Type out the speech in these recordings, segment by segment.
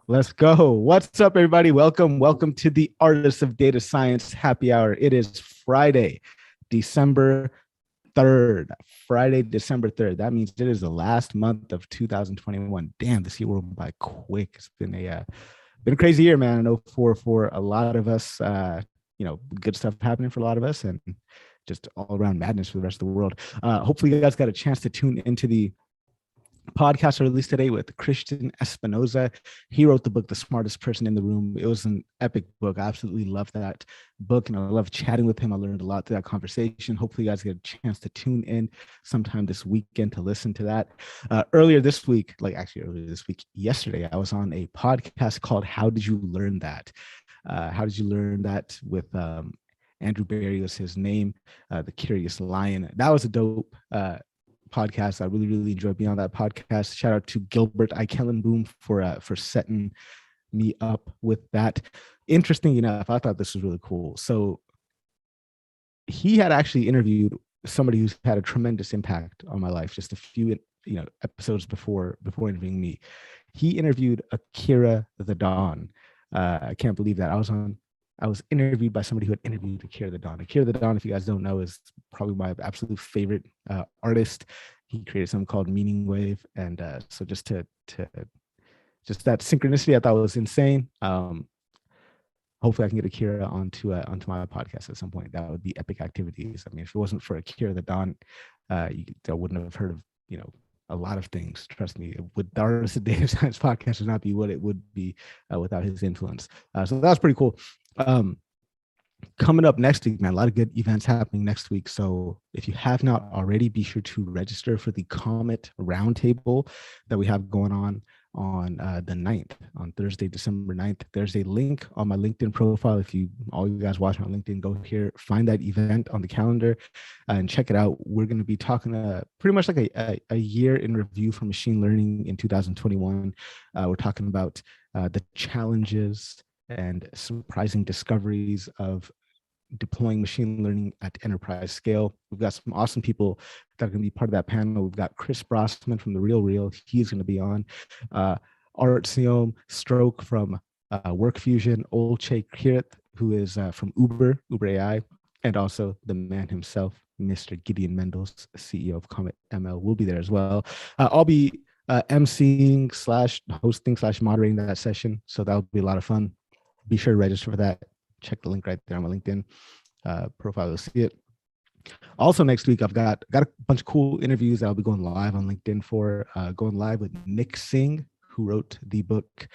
Let's go. What's up, everybody? Welcome to the Artists of Data Science Happy Hour. It is Friday, December 3rd. Friday, December 3rd. That means it is the last month of 2021. Damn, this year went by quick. It's been a crazy year, man. I know for a lot of us, good stuff happening for a lot of us, and just all around madness for the rest of the world. Hopefully, you guys got a chance to tune into the podcast I released today with Christian Espinoza. He wrote the book, The Smartest Person in the Room. It was an epic book. I absolutely love that book, and I love chatting with him. I learned a lot through that conversation. Hopefully, you guys get a chance to tune in sometime this weekend to listen to that. Earlier this week, yesterday, I was on a podcast called How Did You Learn That? How Did You Learn That? With Andrew Barry was his name, The Curious Lion. That was a dope podcast. I really enjoyed being on that podcast. Shout out to Gilbert Eikelenboom for setting me up with that. Interesting enough, I thought this was really cool. So he had actually interviewed somebody who's had a tremendous impact on my life just a few episodes before interviewing me. He interviewed Akira the Don. I can't believe that. I was interviewed by somebody who had interviewed Akira the Don. Akira the Don, if you guys don't know, is probably my absolute favorite artist. He created something called Meaning Wave, and so just that synchronicity, I thought was insane. Hopefully, I can get Akira onto my podcast at some point. That would be epic activities. I mean, if it wasn't for Akira the Don, I wouldn't have heard of a lot of things. Trust me, the Artists of Data Science podcast would not be what it would be without his influence. So that was pretty cool. Coming up next week, man, a lot of good events happening next week. So if you have not already, be sure to register for the Comet Roundtable that we have going on the 9th, on Thursday, December 9th. There's a link on my LinkedIn profile. If all you guys watching on LinkedIn, go here, find that event on the calendar and check it out. We're going to be talking pretty much like a year in review for machine learning in 2021. We're talking about the challenges and surprising discoveries of deploying machine learning at enterprise scale. We've got some awesome people that are going to be part of that panel. We've got Chris Brossman from The Real. He's going to be on. Art Siom Stroke from WorkFusion, Olche Kirit, who is from Uber AI, and also the man himself, Mr. Gideon Mendels, CEO of Comet ML, will be there as well. I'll be emceeing / hosting / moderating that session, so that'll be a lot of fun. Be sure to register for that. Check the link right there on my LinkedIn profile to see it. Also next week, I've got a bunch of cool interviews that I'll be going live on LinkedIn for. Going live with Nick Singh, who wrote the book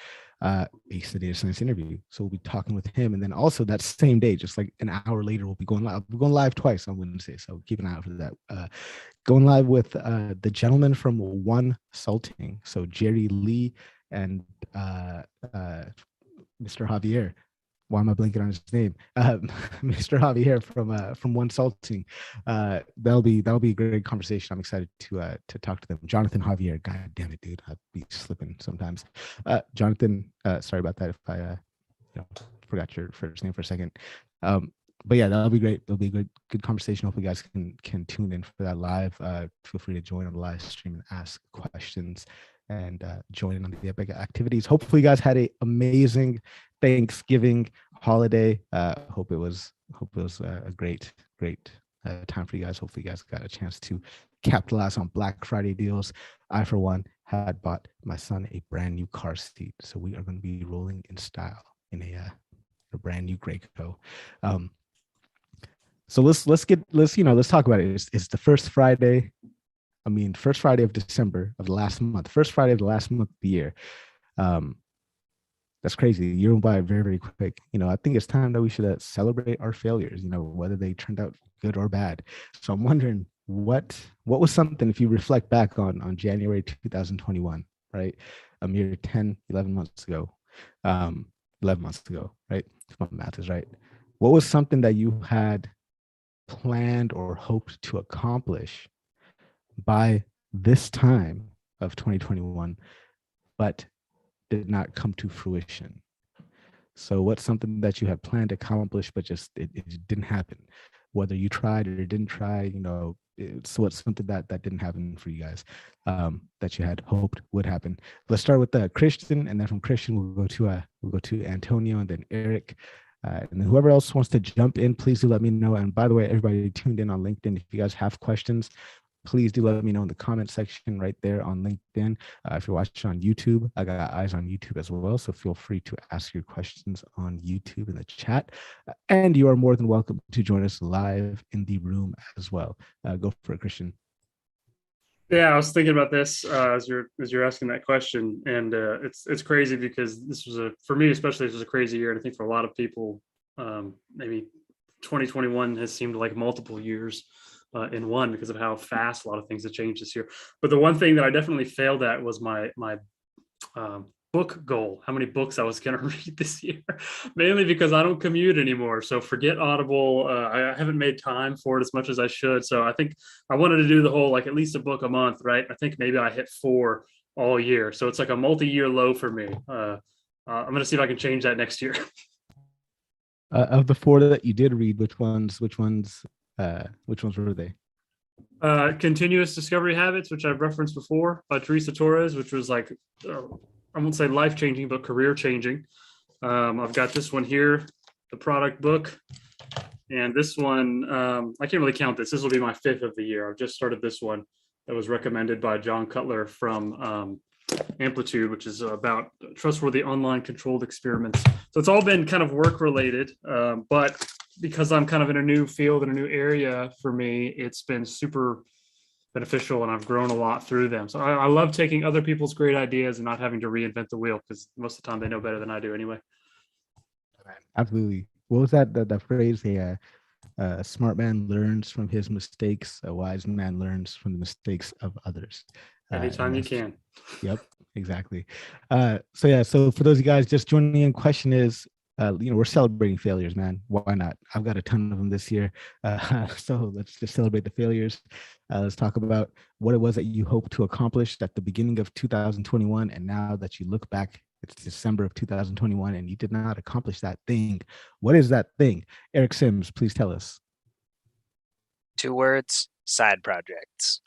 Ace the Data Science Interview. So we'll be talking with him, and then also that same day, just like an hour later, we'll be going live. We're going live twice on Wednesday, so keep an eye out for that. Going live with the gentleman from One Salting, so Jerry Lee and Mr. Javier. Why am I blanking on his name? Mr. Javier from One Salting. That'll be a great conversation. I'm excited to talk to them. Jonathan Javier. God damn it, dude. I'd be slipping sometimes. Jonathan, sorry about that if I forgot your first name for a second. But yeah, that'll be great. It'll be a good conversation. Hopefully you guys can tune in for that live. Feel free to join on the live stream and ask questions and join in on the epic activities. Hopefully you guys had an amazing Thanksgiving holiday. Hope it was a great time for you guys. Hopefully you guys got a chance to capitalize on Black Friday deals. I, for one, had bought my son a brand new car seat, so we are going to be rolling in style in a brand new Graco. So let's talk about it. It's the first Friday. First Friday of December of the last month, first Friday of the last month of the year. That's crazy. The year went by very, very quick. I think it's time that we should celebrate our failures, whether they turned out good or bad. So I'm wondering what was something, if you reflect back on January 2021, right? A mere 11 months ago, 11 months ago, right? If my math is right. What was something that you had planned or hoped to accomplish by this time of 2021, but did not come to fruition? So what's something that you had planned to accomplish, but just it didn't happen? whether you tried or didn't try, it's what's something that didn't happen for you guys, that you had hoped would happen. Let's start with Christian, and then from Christian we'll go to Antonio, and then Eric, and then whoever else wants to jump in, please do let me know. And by the way, everybody tuned in on LinkedIn, if you guys have questions, please do let me know in the comment section right there on LinkedIn. If you're watching on YouTube, I got eyes on YouTube as well, so feel free to ask your questions on YouTube in the chat. And you are more than welcome to join us live in the room as well. Go for it, Christian. Yeah, I was thinking about this as you're asking that question, and it's crazy because this was for me especially, this was a crazy year, and I think for a lot of people, maybe 2021 has seemed like multiple years in one because of how fast a lot of things have changed this year. But the one thing that I definitely failed at was my book goal, how many books I was going to read this year, mainly because I don't commute anymore. So forget Audible. I haven't made time for it as much as I should. So I think I wanted to do the whole, like at least a book a month, right? I think maybe I hit 4 all year. So it's like a multi-year low for me. I'm going to see if I can change that next year. Of the 4 that you did read, which ones were they? Continuous Discovery Habits, which I've referenced before, by Teresa Torres, which was like, I won't say life-changing, but career-changing. I've got this one here, the product book. And this one, I can't really count this. This will be my 5th of the year. I've just started this one that was recommended by John Cutler from Amplitude, which is about trustworthy online controlled experiments. So it's all been kind of work-related, but because I'm kind of in a new field, in a new area for me, it's been super beneficial, and I've grown a lot through them. So I love taking other people's great ideas and not having to reinvent the wheel, because most of the time they know better than I do anyway. Absolutely. What was that phrase? A smart man learns from his mistakes. A wise man learns from the mistakes of others. Anytime you can. Yep, exactly. So for those of you guys just joining in, question is, we're celebrating failures, man. Why not? I've got a ton of them this year. So let's just celebrate the failures. Let's talk about what it was that you hoped to accomplish at the beginning of 2021. And now that you look back, it's December of 2021 and you did not accomplish that thing. What is that thing? Eric Sims, please tell us. 2 words: side projects.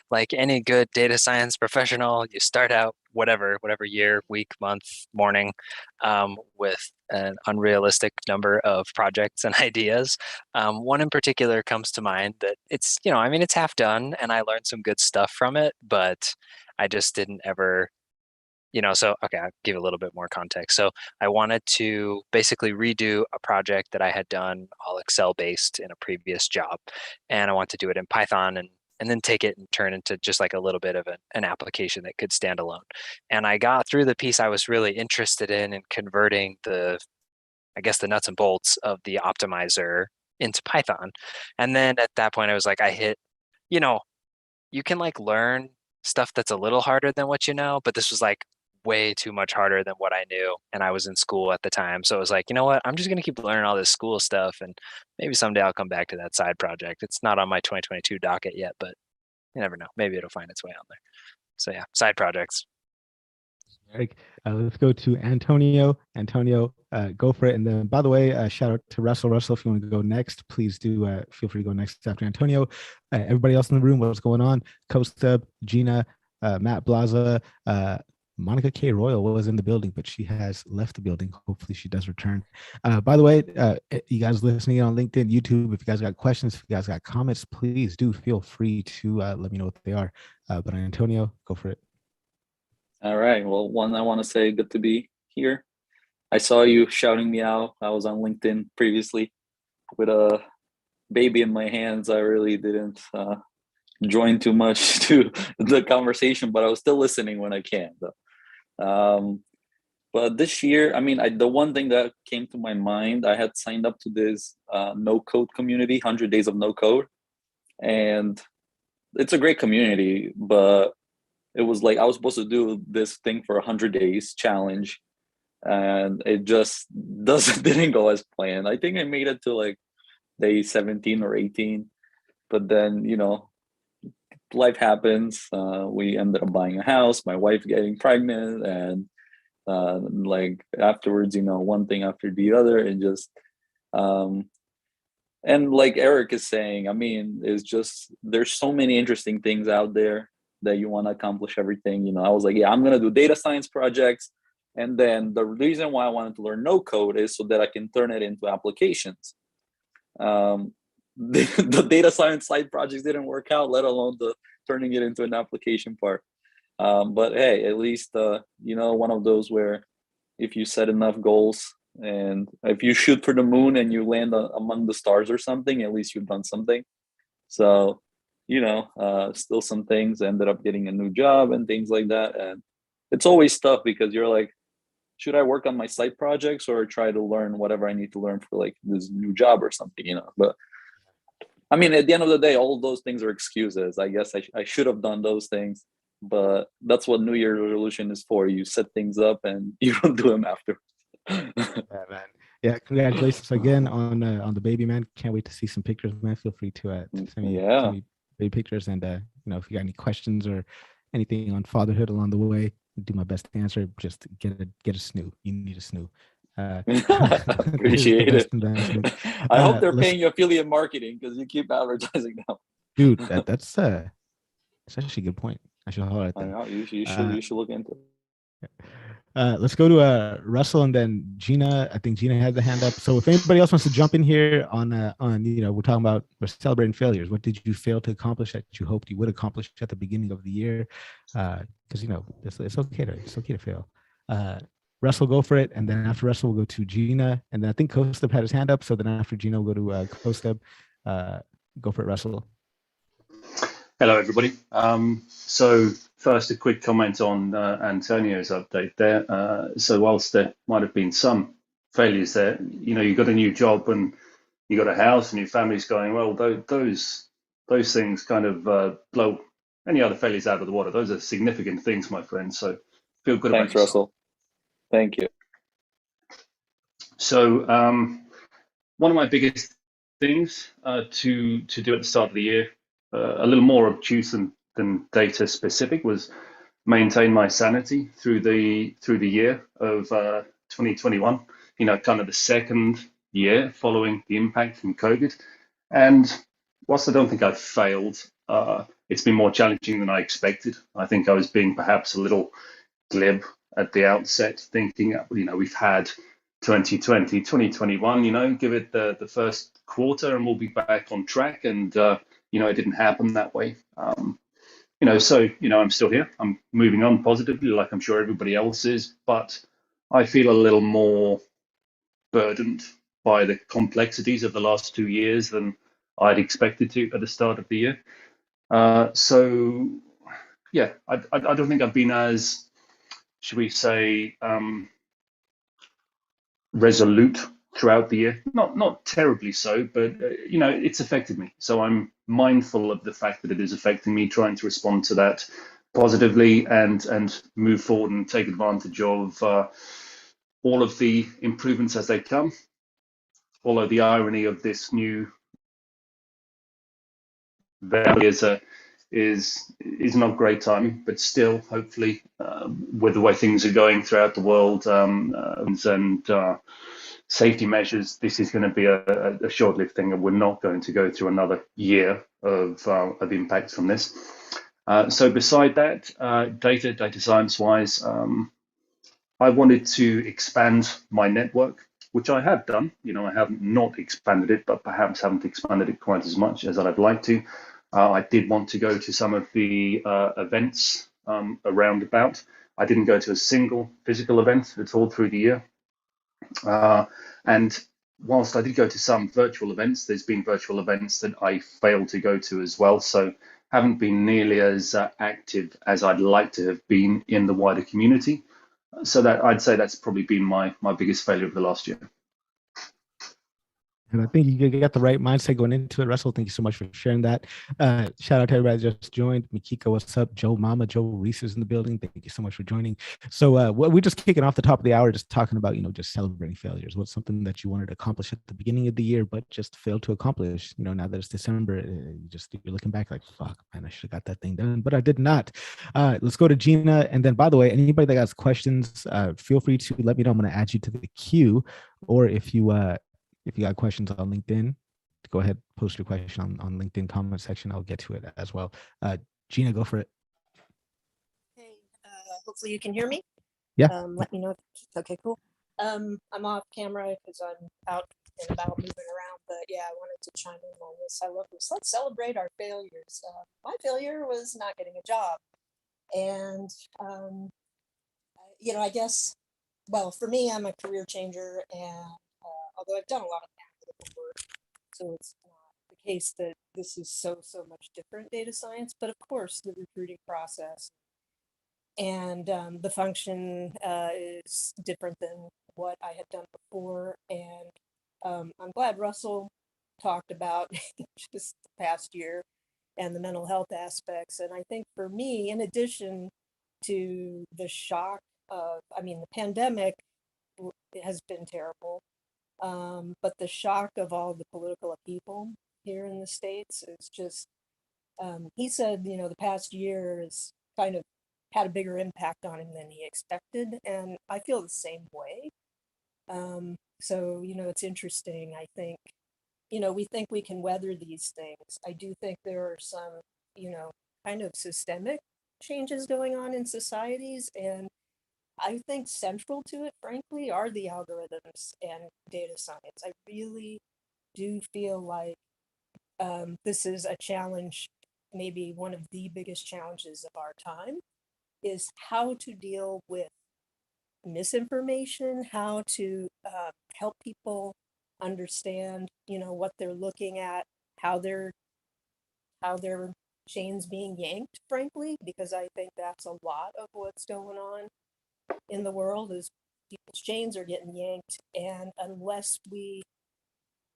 Like any good data science professional, you start out whatever year, week, month, morning, with an unrealistic number of projects and ideas. One in particular comes to mind that it's half done and I learned some good stuff from it, but I just didn't ever, so, okay, I'll give a little bit more context. So I wanted to basically redo a project that I had done all Excel based in a previous job. And I want to do it in Python and then take it and turn into just like a little bit of an application that could stand alone. And I got through the piece I was really interested in converting the nuts and bolts of the optimizer into Python. And then at that point I was like, I hit, you can like learn stuff that's a little harder than what you know, but this was like way too much harder than what I knew. And I was in school at the time. So it was like, you know what, I'm just going to keep learning all this school stuff. And maybe someday I'll come back to that side project. It's not on my 2022 docket yet, but you never know. Maybe it'll find its way on there. So yeah, side projects. Eric, let's go to Antonio. Antonio, go for it. And then, by the way, shout out to Russell. Russell, if you want to go next, please do feel free to go next after Antonio. Everybody else in the room, what's going on? Costa, Gina, Matt Blaza, Monica K. Royal was in the building, but she has left the building. Hopefully she does return. By the way, you guys listening on LinkedIn, YouTube, if you guys got questions, if you guys got comments, please do feel free to let me know what they are. But Antonio, go for it. All right. Well, one, I want to say good to be here. I saw you shouting me out. I was on LinkedIn previously with a baby in my hands. I really didn't join too much to the conversation, but I was still listening when I can. But this year, the one thing that came to my mind, I had signed up to this no code community, 100 days of no code. And it's a great community, but it was like I was supposed to do this thing for 100 days challenge, and it just didn't go as planned. I think I made it to like day 17 or 18, but then life happens. We ended up buying a house, my wife getting pregnant, and like afterwards, one thing after the other, and just And like Eric is saying, I mean, it's just there's so many interesting things out there that you want to accomplish everything. You know, I was like, yeah, I'm gonna do data science projects. And then the reason why I wanted to learn no code is so that I can turn it into applications. The data science side projects didn't work out, let alone the turning it into an application part. But hey, at least one of those where if you set enough goals and if you shoot for the moon and you land among the stars or something, at least you've done something. So, still some things, ended up getting a new job and things like that. And it's always tough because you're like, should I work on my side projects or try to learn whatever I need to learn for like this new job or something, But I mean, at the end of the day, all those things are excuses. I guess I should have done those things, but that's what New Year's resolution is for. You set things up and you don't do them after. Yeah, man. Yeah, congratulations again on the baby, man. Can't wait to see some pictures, man. Feel free to send me baby pictures, and if you got any questions or anything on fatherhood along the way, do my best to answer. Just get a snoo. You need a snoo. Appreciate it. I hope they're paying you affiliate marketing because you keep advertising now. Dude, that's actually a good point. I should hold it. I know, you should look into it. Let's go to Russell and then Gina. I think Gina had the hand up. So if anybody else wants to jump in here on we're talking about, we're celebrating failures. What did you fail to accomplish that you hoped you would accomplish at the beginning of the year? Because it's okay to fail. Russell, go for it, and then after Russell, we'll go to Gina, and then I think Kostub had his hand up. So then after Gina, we'll go to Kostub. Go for it, Russell. Hello, everybody. So first, a quick comment on Antonio's update there. So whilst there might have been some failures there, you got a new job and you got a house and your family's going well. Those things kind of blow any other failures out of the water. Those are significant things, my friend. So feel good about yourself. Thanks, Russell. Thank you. So one of my biggest things to do at the start of the year, a little more obtuse than data specific, was maintain my sanity through the year of 2021. Kind of the second year following the impact from COVID. And whilst I don't think I've failed, it's been more challenging than I expected. I think I was being perhaps a little glib at the outset, thinking, we've had 2020, 2021, give it the first quarter and we'll be back on track. And, it didn't happen that way. So, I'm still here. I'm moving on positively, like I'm sure everybody else is, but I feel a little more burdened by the complexities of the last 2 years than I'd expected to at the start of the year. So, yeah, I don't think I've been as, should we say, resolute throughout the year. Not terribly so, but it's affected me. So I'm mindful of the fact that it is affecting me, trying to respond to that positively and move forward and take advantage of all of the improvements as they come. Although the irony of this new value is not great timing, but still, hopefully, with the way things are going throughout the world and safety measures, this is going to be a short-lived thing, and we're not going to go through another year of impact from this. So beside that, data science-wise, I wanted to expand my network, which I have done. I haven't not expanded it, but perhaps haven't expanded it quite as much as I'd like to. I did want to go to some of the events around about. I didn't go to a single physical event at all through the year. And whilst I did go to some virtual events, there's been virtual events that I failed to go to as well. So haven't been nearly as active as I'd like to have been in the wider community. So that I'd say that's probably been my biggest failure of the last year. And I think you got the right mindset going into it. Russell, thank you so much for sharing that. Shout out to everybody that just joined. Makika, what's up? Joe Mama, Joe Reese is in the building. Thank you so much for joining. So we're just kicking off the top of the hour, just talking about, just celebrating failures. What's something that you wanted to accomplish at the beginning of the year, but just failed to accomplish? Now that it's December, you're looking back like, fuck, man, I should have got that thing done, but I did not. Let's go to Gina. And then, by the way, anybody that has questions, feel free to let me know. I'm going to add you to the queue. Or if you got questions on LinkedIn, go ahead, post your question on LinkedIn comment section. I'll get to it as well. Gina, go for it. Hey, hopefully you can hear me. Yeah. Let me know. Okay, cool. I'm off camera because I'm out and about moving around, but yeah, I wanted to chime in on this. I love this. Let's celebrate our failures. My failure was not getting a job. And, I guess, well, for me, I'm a career changer, and although I've done a lot of analytical work, so it's not the case that this is so much different data science, but of course the recruiting process and the function is different than what I had done before. And I'm glad Russell talked about just the past year and the mental health aspects. And I think for me, in addition to the shock of, the pandemic has been terrible, but the shock of all the political upheaval here in the States is just, he said, the past year has kind of had a bigger impact on him than he expected. And I feel the same way. So, it's interesting. I think, we think we can weather these things. I do think there are some, kind of systemic changes going on in societies. And I think central to it, frankly, are the algorithms and data science. I really do feel like this is a challenge, maybe one of the biggest challenges of our time, is how to deal with misinformation, how to help people understand, what they're looking at, how their chains being yanked, frankly, because I think that's a lot of what's going on in the world is people's chains are getting yanked. And unless we,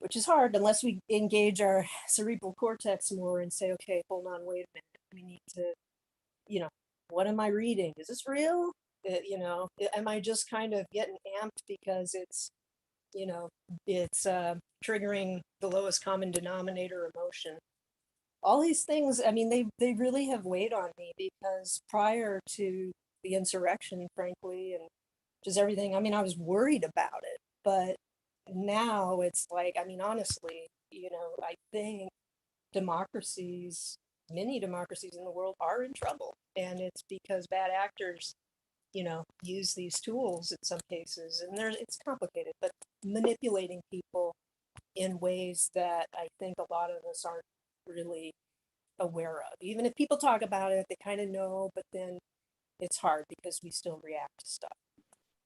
which is hard, unless we engage our cerebral cortex more and say, okay, hold on, wait a minute, we need to, what am I reading? Is this real? Am I just kind of getting amped because it's, it's triggering the lowest common denominator emotion? All these things, they really have weighed on me, because prior to the insurrection, frankly, and just everything, I was worried about it. But now it's like, honestly, I think many democracies in the world are in trouble. And it's because bad actors, use these tools in some cases. And it's complicated, but manipulating people in ways that I think a lot of us aren't really aware of. Even if people talk about it, they kind of know, but then it's hard because we still react to stuff.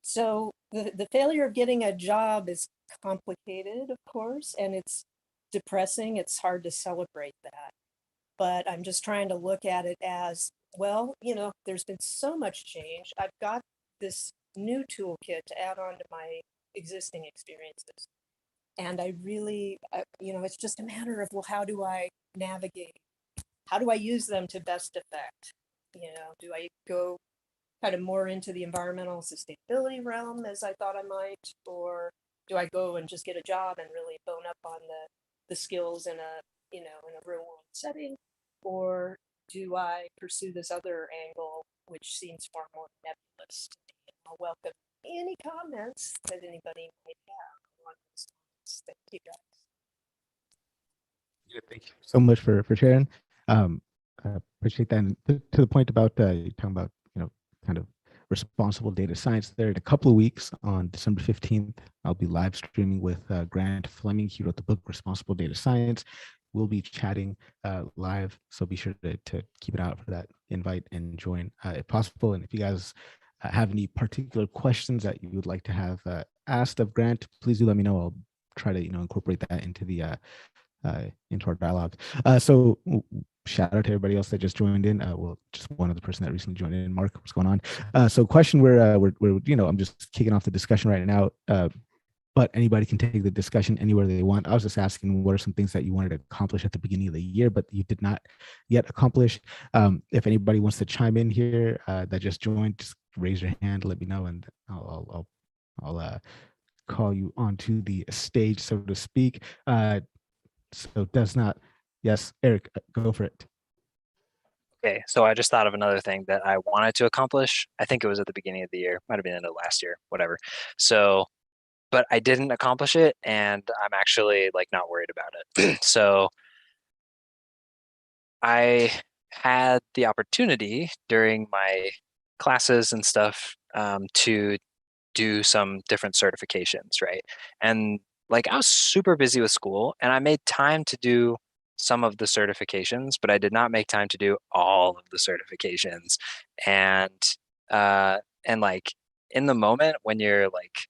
So the failure of getting a job is complicated, of course, and it's depressing. It's hard to celebrate that. But I'm just trying to look at it as, well, there's been so much change. I've got this new toolkit to add on to my existing experiences. And I really, it's just a matter of, well, how do I navigate? How do I use them to best effect? Do I go kind of more into the environmental sustainability realm as I thought I might, or do I go and just get a job and really bone up on the skills in a real world setting, or do I pursue this other angle, which seems far more nebulous? I'll welcome any comments that anybody might have on those comments. Thank you, guys. Thank you so much for sharing. I appreciate that. And to the point about you talking about, kind of responsible data science, there in a couple of weeks on December 15th, I'll be live streaming with Grant Fleming. He wrote the book Responsible Data Science. We'll be chatting live, so be sure to keep it out for that invite and join if possible. And if you guys have any particular questions that you would like to have asked of Grant, please do let me know. I'll try to incorporate that into the into our dialogue. So shout out to everybody else that just joined in. Well, just one other person that recently joined in. Mark, what's going on? So question we're I'm just kicking off the discussion right now. But anybody can take the discussion anywhere they want. I was just asking, what are some things that you wanted to accomplish at the beginning of the year, but you did not yet accomplish? If anybody wants to chime in here that just joined, just raise your hand, let me know, and I'll call you onto the stage, so to speak. So does not. Yes, Eric, go for it. Okay, so I just thought of another thing that I wanted to accomplish. I think it was at the beginning of the year, might have been the end of last year, whatever. So but I didn't accomplish it, and I'm actually like not worried about it. So I had the opportunity during my classes and stuff to do some different certifications, right? And like I was super busy with school, and I made time to do some of the certifications, but I did not make time to do all of the certifications. And uh and like in the moment when you're like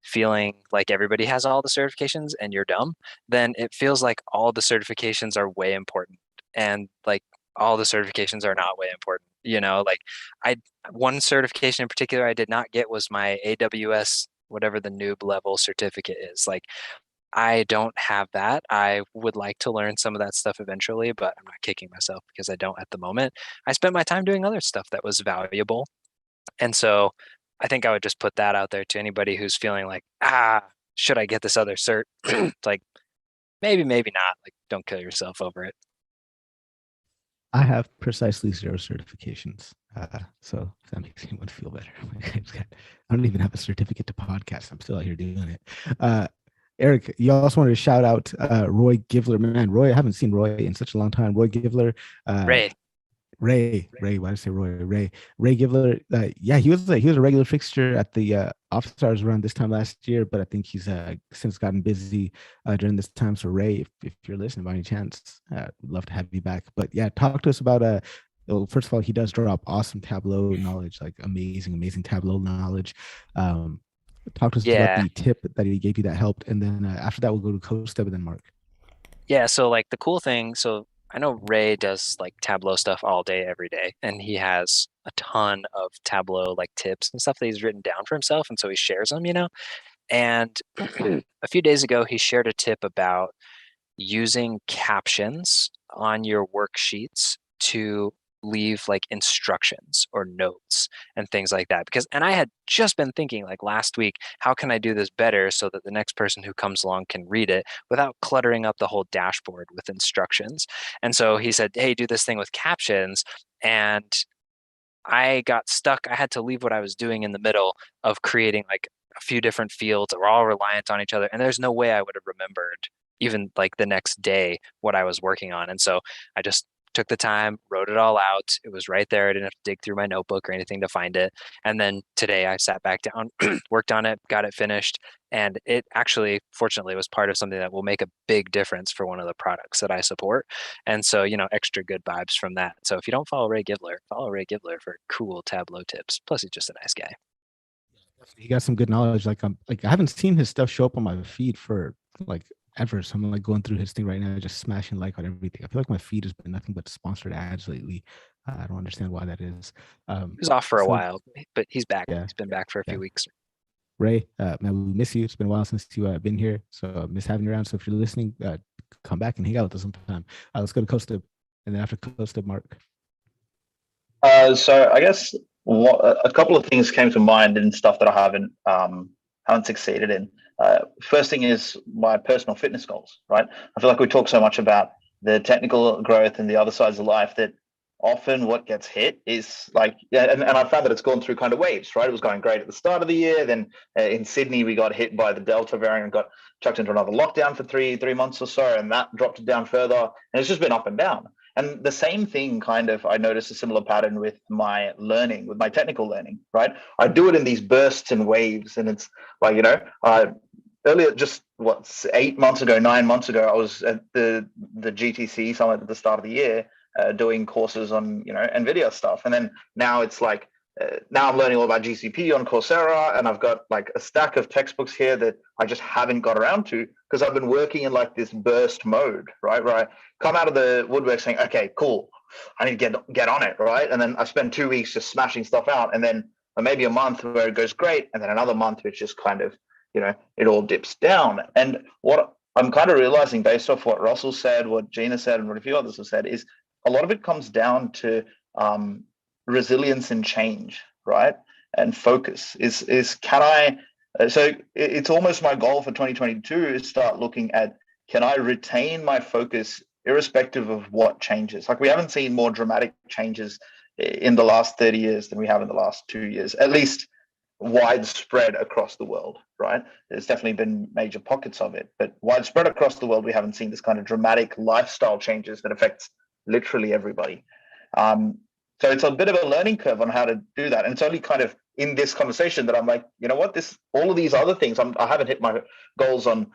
feeling like everybody has all the certifications and you're dumb, then it feels like all the certifications are way important. And like all the certifications are not way important. You know, like I one certification in particular I did not get was my AWS whatever the noob level certificate is. Like I don't have that. I would like to learn some of that stuff eventually, but I'm not kicking myself because I don't at the moment. I spent my time doing other stuff that was valuable, and so I think I would just put that out there to anybody who's feeling like, should I get this other cert? It's like, maybe, maybe not. Like, don't kill yourself over it. I have precisely 0 certifications. So if that makes anyone feel better. I don't even have a certificate to podcast. I'm still out here doing it. Eric, you also wanted to shout out Roy Givler. Man, Roy, I haven't seen Roy in such a long time. Roy Givler. Ray, why did I say Roy? Ray Givler. Yeah, he was a regular fixture at the Office Hours run this time last year, but I think he's since gotten busy during this time. So Ray, if you're listening by any chance, we'd love to have you back. But yeah, talk to us about well, first of all, he does drop awesome Tableau knowledge, like amazing Tableau knowledge. Talk to us about the tip that he gave you that helped, and then after that we'll go to CoStub and then Mark. Yeah, so like the cool thing, so I know Ray does like Tableau stuff all day, every day, and he has a ton of Tableau like tips and stuff that he's written down for himself, and so he shares them, you know. And a few days ago, he shared a tip about using captions on your worksheets to leave like instructions or notes and things like that. Because, and I had just been thinking like last week, how can I do this better so that the next person who comes along can read it without cluttering up the whole dashboard with instructions? And so he said, hey, do this thing with captions. And I got stuck. I had to leave what I was doing in the middle of creating like a few different fields that were all reliant on each other. And there's no way I would have remembered even like the next day what I was working on. And so I just took the time, wrote it all out. It was right there. I didn't have to dig through my notebook or anything to find it. And then today I sat back down, worked on it, got it finished. And it actually, fortunately, was part of something that will make a big difference for one of the products that I support. And so, you know, extra good vibes from that. So if you don't follow Ray Givler, follow Ray Givler for cool Tableau tips. Plus, he's just a nice guy. He got some good knowledge. Like I haven't seen his stuff show up on my feed for like ever. So I'm like going through his thing right now, just smashing like on everything. I feel like my feed has been nothing but sponsored ads lately. I don't understand why that is. He was off for a while, but he's back. Yeah, he's been back for a few weeks. Ray, man, we miss you. It's been a while since you've been here, so miss having you around. So if you're listening, come back and hang out with us sometime. Let's go to CoStub, and then after CoStub, Mark. So I guess a couple of things came to mind and stuff that I haven't succeeded in. First thing is my personal fitness goals, right? I feel like we talk so much about the technical growth and the other sides of life that often what gets hit is like, and I found that it's gone through kind of waves, right? It was going great at the start of the year. Then in Sydney, we got hit by the Delta variant and got chucked into another lockdown for three months or so. And that dropped it down further. And it's just been up and down. And the same thing kind of, I noticed a similar pattern with my learning, with my technical learning, right? I do it in these bursts and waves. And it's like, you know, earlier, just 9 months ago, I was at the GTC summit at the start of the year, doing courses on, you know, NVIDIA stuff. And then now it's like, now I'm learning all about GCP on Coursera, and I've got like a stack of textbooks here that I just haven't got around to because I've been working in like this burst mode, right? Where I come out of the woodwork saying, okay, cool, I need to get on it, right? And then I spend 2 weeks just smashing stuff out, and then maybe a month where it goes great, and then another month which just kind of, you know, it all dips down. And what I'm kind of realizing based off what Russell said, what Gina said, and what a few others have said is a lot of it comes down to resilience and change, right? And focus is can I, so it's almost my goal for 2022 is start looking at, can I retain my focus irrespective of what changes? Like we haven't seen more dramatic changes in the last 30 years than we have in the last 2 years, at least widespread across the world, right? There's definitely been major pockets of it, but widespread across the world, we haven't seen this kind of dramatic lifestyle changes that affects literally everybody. So it's a bit of a learning curve on how to do that. And it's only kind of in this conversation that I'm like, you know what, all of these other things, I haven't hit my goals on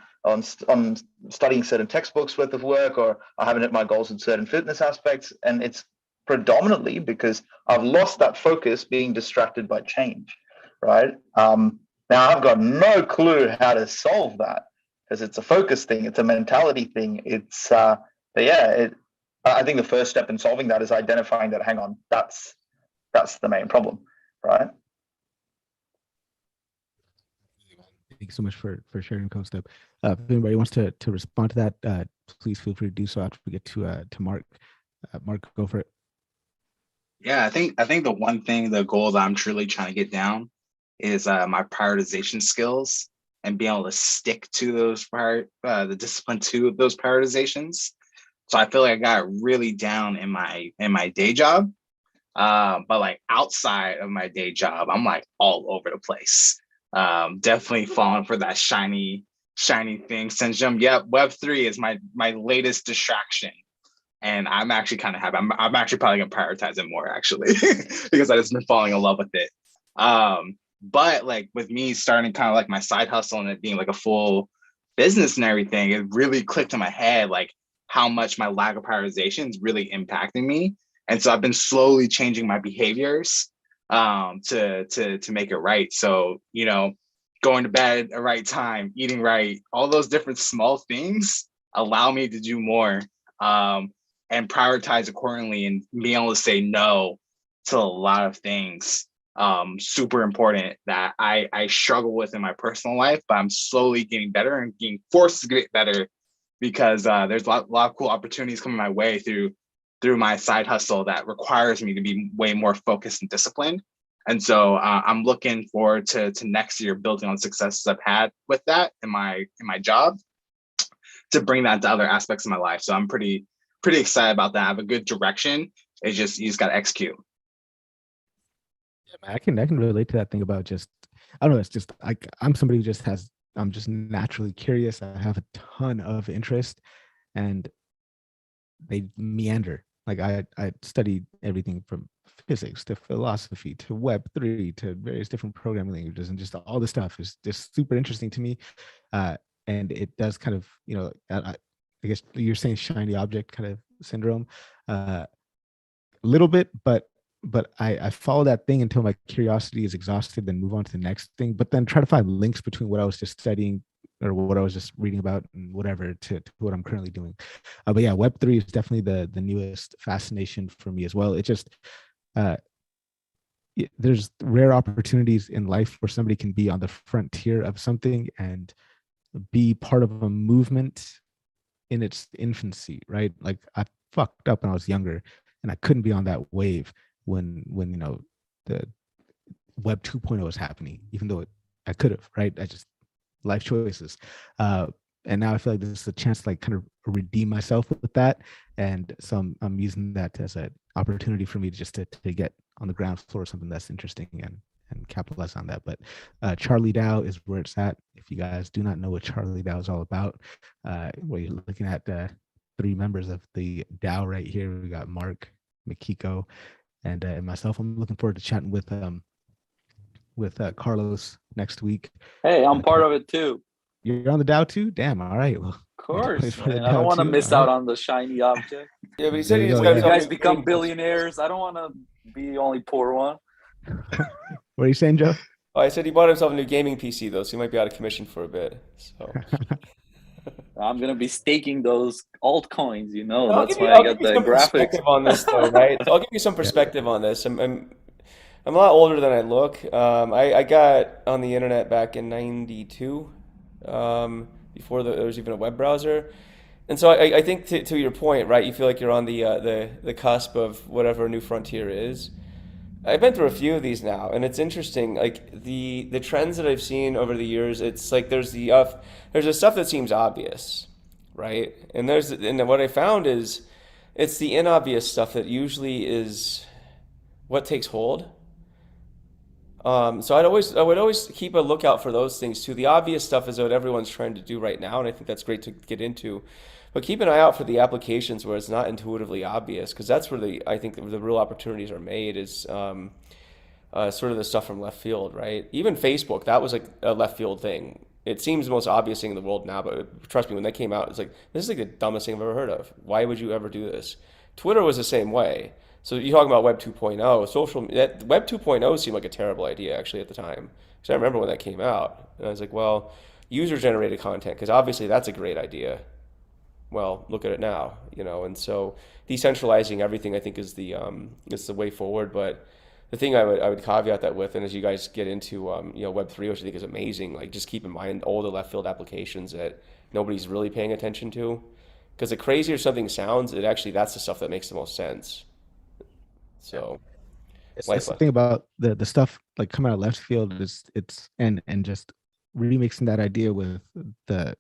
studying certain textbooks worth of work, or I haven't hit my goals in certain fitness aspects. And it's predominantly because I've lost that focus being distracted by change, right? Now I've got no clue how to solve that, because it's a focus thing, it's a mentality thing. I think the first step in solving that is identifying that, hang on, that's the main problem, right? Thanks so much for sharing, CoStep. If anybody wants to respond to that, please feel free to do so after we get to Mark. Mark, go for it. Yeah, I think the goal that I'm truly trying to get down is my prioritization skills and being able to stick to those the discipline to those prioritizations. So I feel like I got really down in my day job, but like outside of my day job, I'm like all over the place. Definitely falling for that shiny thing syndrome. Yep, Web3 is my latest distraction, and I'm actually kind of happy. I'm actually probably gonna prioritize it more actually because I just been falling in love with it. But like with me starting kind of like my side hustle and it being like a full business and everything, it really clicked in my head like how much my lack of prioritization is really impacting me. And so I've been slowly changing my behaviors to make it right. So, you know, going to bed at the right time, eating right, all those different small things allow me to do more and prioritize accordingly, and being able to say no to a lot of things. Super important that I struggle with in my personal life, but I'm slowly getting better and being forced to get better because there's a lot of cool opportunities coming my way through my side hustle that requires me to be way more focused and disciplined. And so I'm looking forward to next year building on successes I've had with that in my job to bring that to other aspects of my life. So I'm pretty excited about that. I have a good direction. You just got to execute. Yeah, I can relate to that thing about just, I don't know, it's just like I'm somebody who I'm just naturally curious. I have a ton of interest and they meander. Like I studied everything from physics to philosophy to Web3 to various different programming languages, and just all this stuff is just super interesting to me. And it does kind of, you know, I guess you're saying shiny object kind of syndrome, a little bit, but I follow that thing until my curiosity is exhausted, then move on to the next thing, but then try to find links between what I was just studying or what I was just reading about and whatever to what I'm currently doing. But yeah, Web3 is definitely the newest fascination for me as well. It just, there's rare opportunities in life where somebody can be on the frontier of something and be part of a movement in its infancy, right? Like I fucked up when I was younger and I couldn't be on that wave when you know the Web 2.0 was happening, even though I could have, right? I just, life choices. And now I feel like this is a chance to like kind of redeem myself with that. And so I'm using that as an opportunity for me to just to get on the ground floor of something that's interesting and capitalize on that. But Charlie DAO is where it's at. If you guys do not know what Charlie DAO is all about, where you're looking at three members of the DAO right here. We got Mark, Mikiko, and myself. I'm looking forward to chatting with Carlos next week. Hey, I'm part of it too. You're on the DAO too? Damn, all right. Well, of course, man. I don't want to miss out on the shiny object. Yeah, but he said you guys become billionaires. I don't want to be the only poor one. What are you saying, Joe? Oh, I said he bought himself a new gaming PC though, so he might be out of commission for a bit. So I'm gonna be staking those altcoins, you know. No, that's why I got the graphics on this though, right? So I'll give you some perspective on this. I'm a lot older than I look. I got on the internet back in '92, before there was even a web browser. And so I think to your point, right, you feel like you're on the cusp of whatever new frontier is. I've been through a few of these now, and it's interesting. Like the trends that I've seen over the years, it's like there's the stuff that seems obvious, right? And what I found is it's the inobvious stuff that usually is what takes hold. So I would always keep a lookout for those things too. The obvious stuff is what everyone's trying to do right now, and I think that's great to get into. But keep an eye out for the applications where it's not intuitively obvious, because that's where I think the real opportunities are made is sort of the stuff from left field, right? Even Facebook, that was like a left field thing. It seems the most obvious thing in the world now, but trust me, when that came out, it's like, this is like the dumbest thing I've ever heard of. Why would you ever do this? Twitter was the same way. So you're talking about Web 2.0, Web 2.0 seemed like a terrible idea actually at the time. Because I remember when that came out, and I was like, well, user generated content, because obviously that's a great idea. Well, look at it now, and so decentralizing everything I think is the way forward. But the thing I would caveat that with, and as you guys get into Web3, which I think is amazing, like just keep in mind all the left field applications that nobody's really paying attention to, because the crazier something sounds, that's the stuff that makes the most sense. So that's the thing about the stuff like coming out of left field is and just remixing that idea with the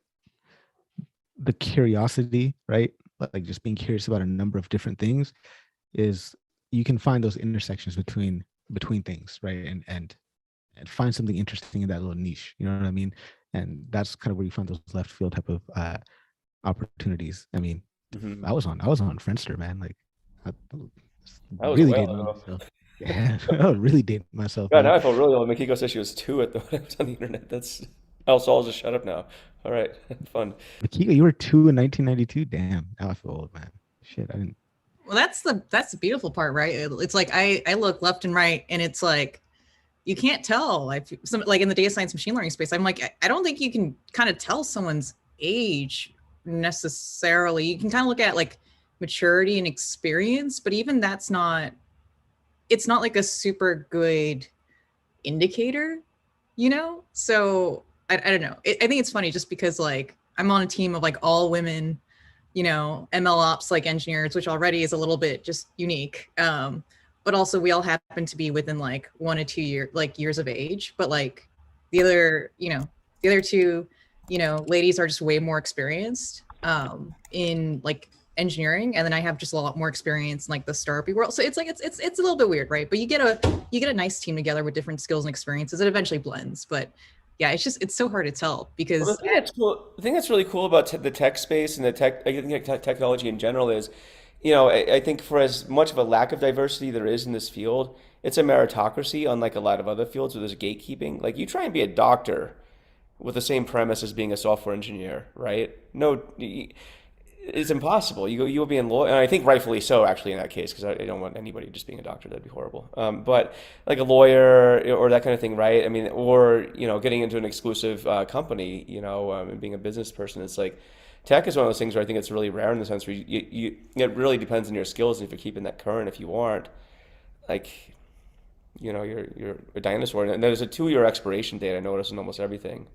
curiosity, right? Like just being curious about a number of different things is you can find those intersections between things, right? And find something interesting in that little niche, you know what I mean? And that's kind of where you find those left field type of opportunities. I mean, I was on Friendster, man. Like That was really a dating while ago. myself. Yeah, I was really dating myself. God, man. now I feel really old. Makiko said she was 2 when I was on the internet. That's I'll just shut up now. All right, fun. Makiko, you were 2 in 1992. Damn, now I feel old, man. Shit, I didn't. Well, that's the beautiful part, right? It's like I look left and right, and it's like you can't tell. Like in the data science machine learning space, I'm like, I don't think you can kind of tell someone's age necessarily. You can kind of look at like maturity and experience, but even that's not. It's not like a super good indicator, So I don't know. I think it's funny just because like I'm on a team of like all women, MLOps like engineers, which already is a little bit just unique. But also we all happen to be within like 1 or 2 years of age. But like the other 2, ladies are just way more experienced in like engineering, and then I have just a lot more experience in like the startup world. So it's like it's a little bit weird, right? But you get a nice team together with different skills and experiences. It eventually blends, but yeah, it's so hard to tell because Well, the thing that's really cool about the tech space and I think technology in general is, I think for as much of a lack of diversity there is in this field, it's a meritocracy, unlike a lot of other fields where there's gatekeeping. Like you try and be a doctor with the same premise as being a software engineer, right? No, it's impossible. You'll be in law, and I think rightfully so, actually, in that case, because I don't want anybody just being a doctor. That'd be horrible. But like a lawyer or that kind of thing, right? I mean, or getting into an exclusive company, and being a business person. It's like tech is one of those things where I think it's really rare in the sense where it really depends on your skills. And if you're keeping that current, if you aren't, like, you're a dinosaur. And there's a 2-year expiration date. I notice in almost everything.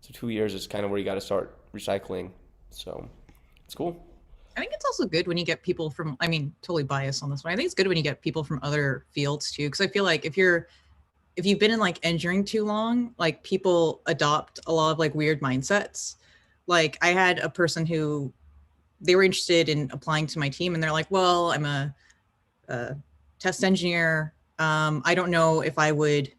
So 2 years is kind of where you got to start recycling. So. It's cool. I think it's also good when you get people from, totally biased on this one. I think it's good when you get people from other fields too. Cause I feel like if you've been in like engineering too long, like people adopt a lot of like weird mindsets. Like I had a person who they were interested in applying to my team and they're like, well, I'm a test engineer. I don't know if I would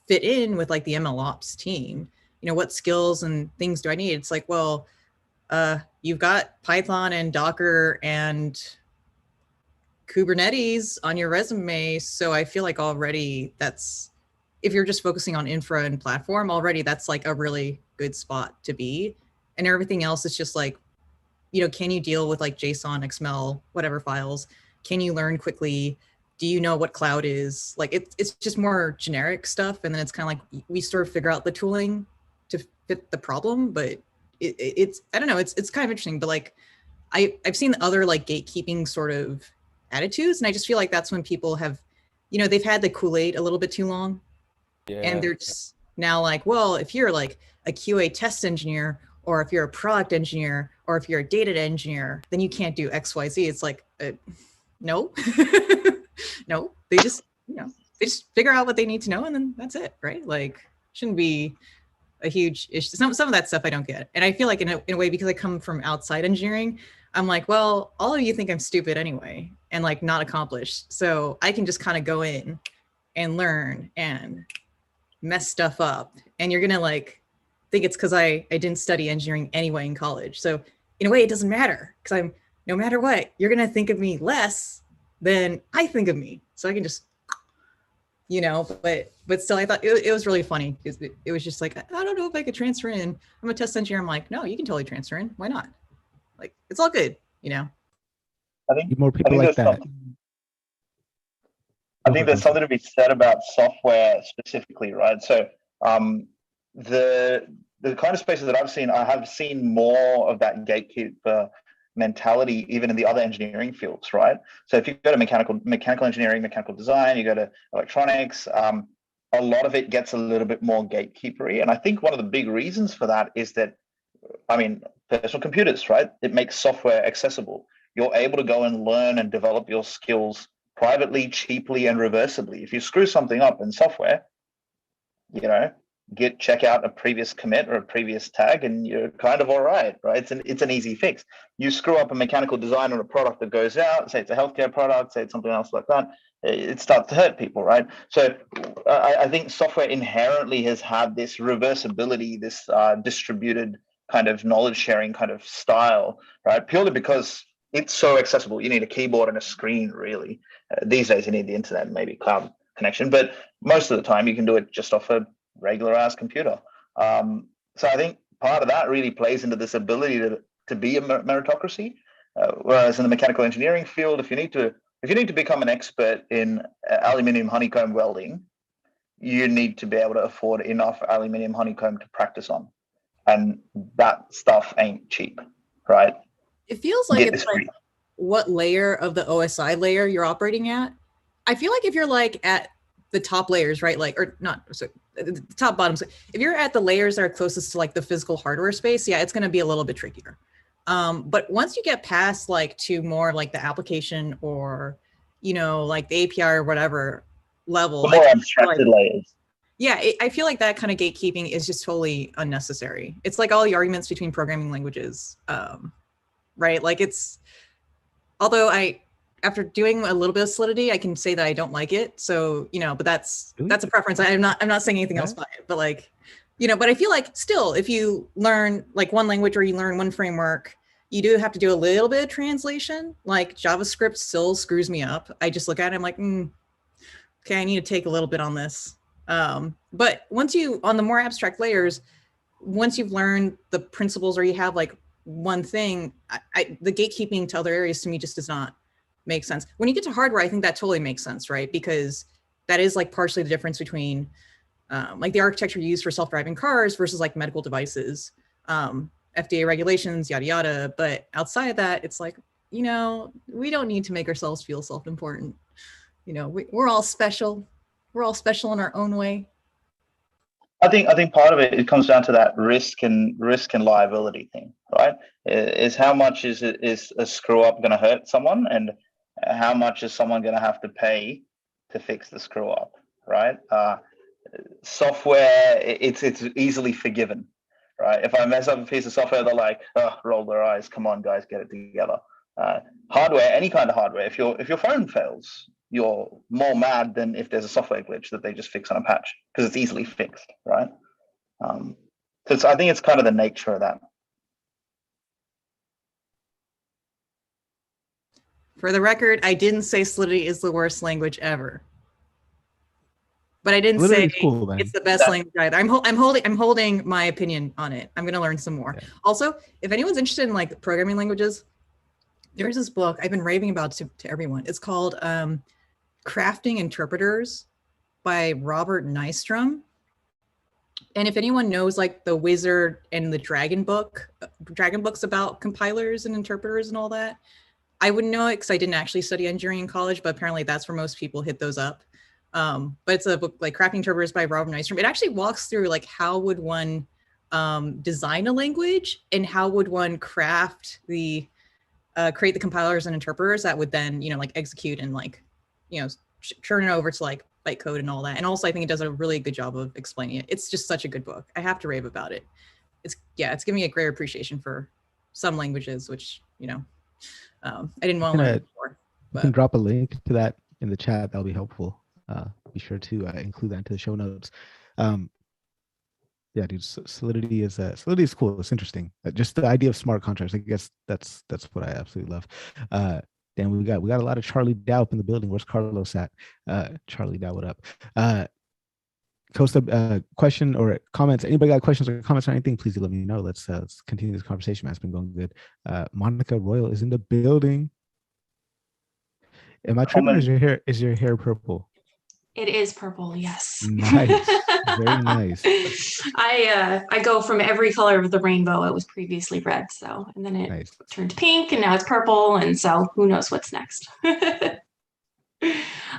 fit in with like the MLOps team. What skills and things do I need? It's like, well, you've got Python and Docker and Kubernetes on your resume. So I feel like already if you're just focusing on infra and platform already, that's like a really good spot to be. And everything else is just like, can you deal with like JSON, XML, whatever files? Can you learn quickly? Do you know what cloud is? Like it's just more generic stuff. And then it's kind of like we sort of figure out the tooling to fit the problem, but it's I don't know, it's kind of interesting, but like I've seen other like gatekeeping sort of attitudes, and I just feel like that's when people have, they've had the Kool-Aid a little bit too long, and they're just now like, well, if you're like a QA test engineer, or if you're a product engineer, or if you're a data engineer, then you can't do XYZ. It's like, no, no, they just figure out what they need to know, and then that's it, right? Like shouldn't be a huge issue. Some of that stuff I don't get. And I feel like in a way, because I come from outside engineering, I'm like, well, all of you think I'm stupid anyway, and like not accomplished. So I can just kind of go in and learn and mess stuff up, and you're gonna like think it's because I didn't study engineering anyway in college. So in a way, it doesn't matter because I'm no matter what, you're gonna think of me less than I think of me. So I can just, but still, I thought it was really funny because it was just like, I don't know if I could transfer in. I'm a test engineer. I'm like, no, you can totally transfer in. Why not? Like, it's all good, I think Need more people like that. I think there's something to be said about software specifically, right? So the kind of spaces that I've seen, I have seen more of that gatekeeper mentality even in the other engineering fields, right? So if you go to mechanical engineering, mechanical design, you go to electronics, a lot of it gets a little bit more gatekeepery. And I think one of the big reasons for that is that, personal computers, right? It makes software accessible. You're able to go and learn and develop your skills privately, cheaply, and reversibly. If you screw something up in software, check out a previous commit or a previous tag, and you're kind of all right? It's an easy fix. You screw up a mechanical design on a product that goes out, say it's a healthcare product, say it's something else like that, it starts to hurt people, right? So I think software inherently has had this reversibility, this distributed kind of knowledge sharing kind of style, right? Purely because it's so accessible. You need a keyboard and a screen, really. These days, you need the internet and maybe cloud connection, but most of the time, you can do it just off a regular ass computer. So I think part of that really plays into this ability to be a meritocracy. Whereas in the mechanical engineering field, if you need to become an expert in aluminium honeycomb welding, you need to be able to afford enough aluminium honeycomb to practice on, and that stuff ain't cheap, right? It feels like it's like what layer of the OSI layer you're operating at. I feel like if you're like at the top layers, right? Like, or not, so the top bottoms. If you're at the layers that are closest to like the physical hardware space, yeah, it's going to be a little bit trickier. But once you get past like to more like the application or, like the API or whatever level, the more abstracted layers. Yeah, I feel like that kind of gatekeeping is just totally unnecessary. It's like all the arguments between programming languages, right? Like although after doing a little bit of Solidity, I can say that I don't like it. So, but that's a preference. I'm not saying anything else by it, but like, but I feel like still, if you learn like one language or you learn one framework, you do have to do a little bit of translation. Like JavaScript still screws me up. I just look at it, I'm like, okay, I need to take a little bit on this. But once on the more abstract layers, once you've learned the principles or you have like one thing, the gatekeeping to other areas to me just does not make sense. When you get to hardware, I think that totally makes sense, right? Because that is like partially the difference between like the architecture used for self-driving cars versus like medical devices, FDA regulations, yada, yada. But outside of that, it's like, we don't need to make ourselves feel self-important. We're all special. We're all special in our own way. I think part of it comes down to that risk and liability thing, right? Is how much is a screw up going to hurt someone, and how much is someone going to have to pay to fix the screw up, right? Software, it's easily forgiven, right? If I mess up a piece of software, they're like, roll their eyes. Come on, guys, get it together. Hardware, any kind of hardware. If your phone fails, you're more mad than if there's a software glitch that they just fix on a patch, because it's easily fixed, right? So I think it's kind of the nature of that. For the record, I didn't say Solidity is the worst language ever, but I didn't say cool, it's the best language either. I'm holding my opinion on it. I'm going to learn some more. Yeah. Also, if anyone's interested in like programming languages, there's this book I've been raving about to everyone. It's called Crafting Interpreters by Robert Nystrom. And if anyone knows like the Wizard and the Dragon books about compilers and interpreters and all that, I wouldn't know it because I didn't actually study engineering in college, but apparently that's where most people hit those up. But it's a book like Crafting Interpreters by Robert Nystrom. It actually walks through like how would one design a language and how would one craft create the compilers and interpreters that would then, like execute and like, turn it over to like bytecode and all that. And also I think it does a really good job of explaining it. It's just such a good book. I have to rave about it. It's giving me a great appreciation for some languages, which, I didn't want to learn before. You can drop a link to that in the chat. That'll be helpful. Be sure to include that into the show notes. Yeah, dude, Solidity is cool. It's interesting. Just the idea of smart contracts. I guess that's what I absolutely love. Dan, we got a lot of Charlie Dow up in the building. Where's Carlos at? Charlie Dow, what up? Costa, question or comments? Anybody got questions or comments or anything? Please do let me know. Let's continue this conversation. Man, it's been going good. Monica Royal is in the building. Am I tripping? Or is your hair purple? It is purple, yes. Nice, very nice. I go from every color of the rainbow. It was previously red, so and then it turned pink, and now it's purple, and so who knows what's next.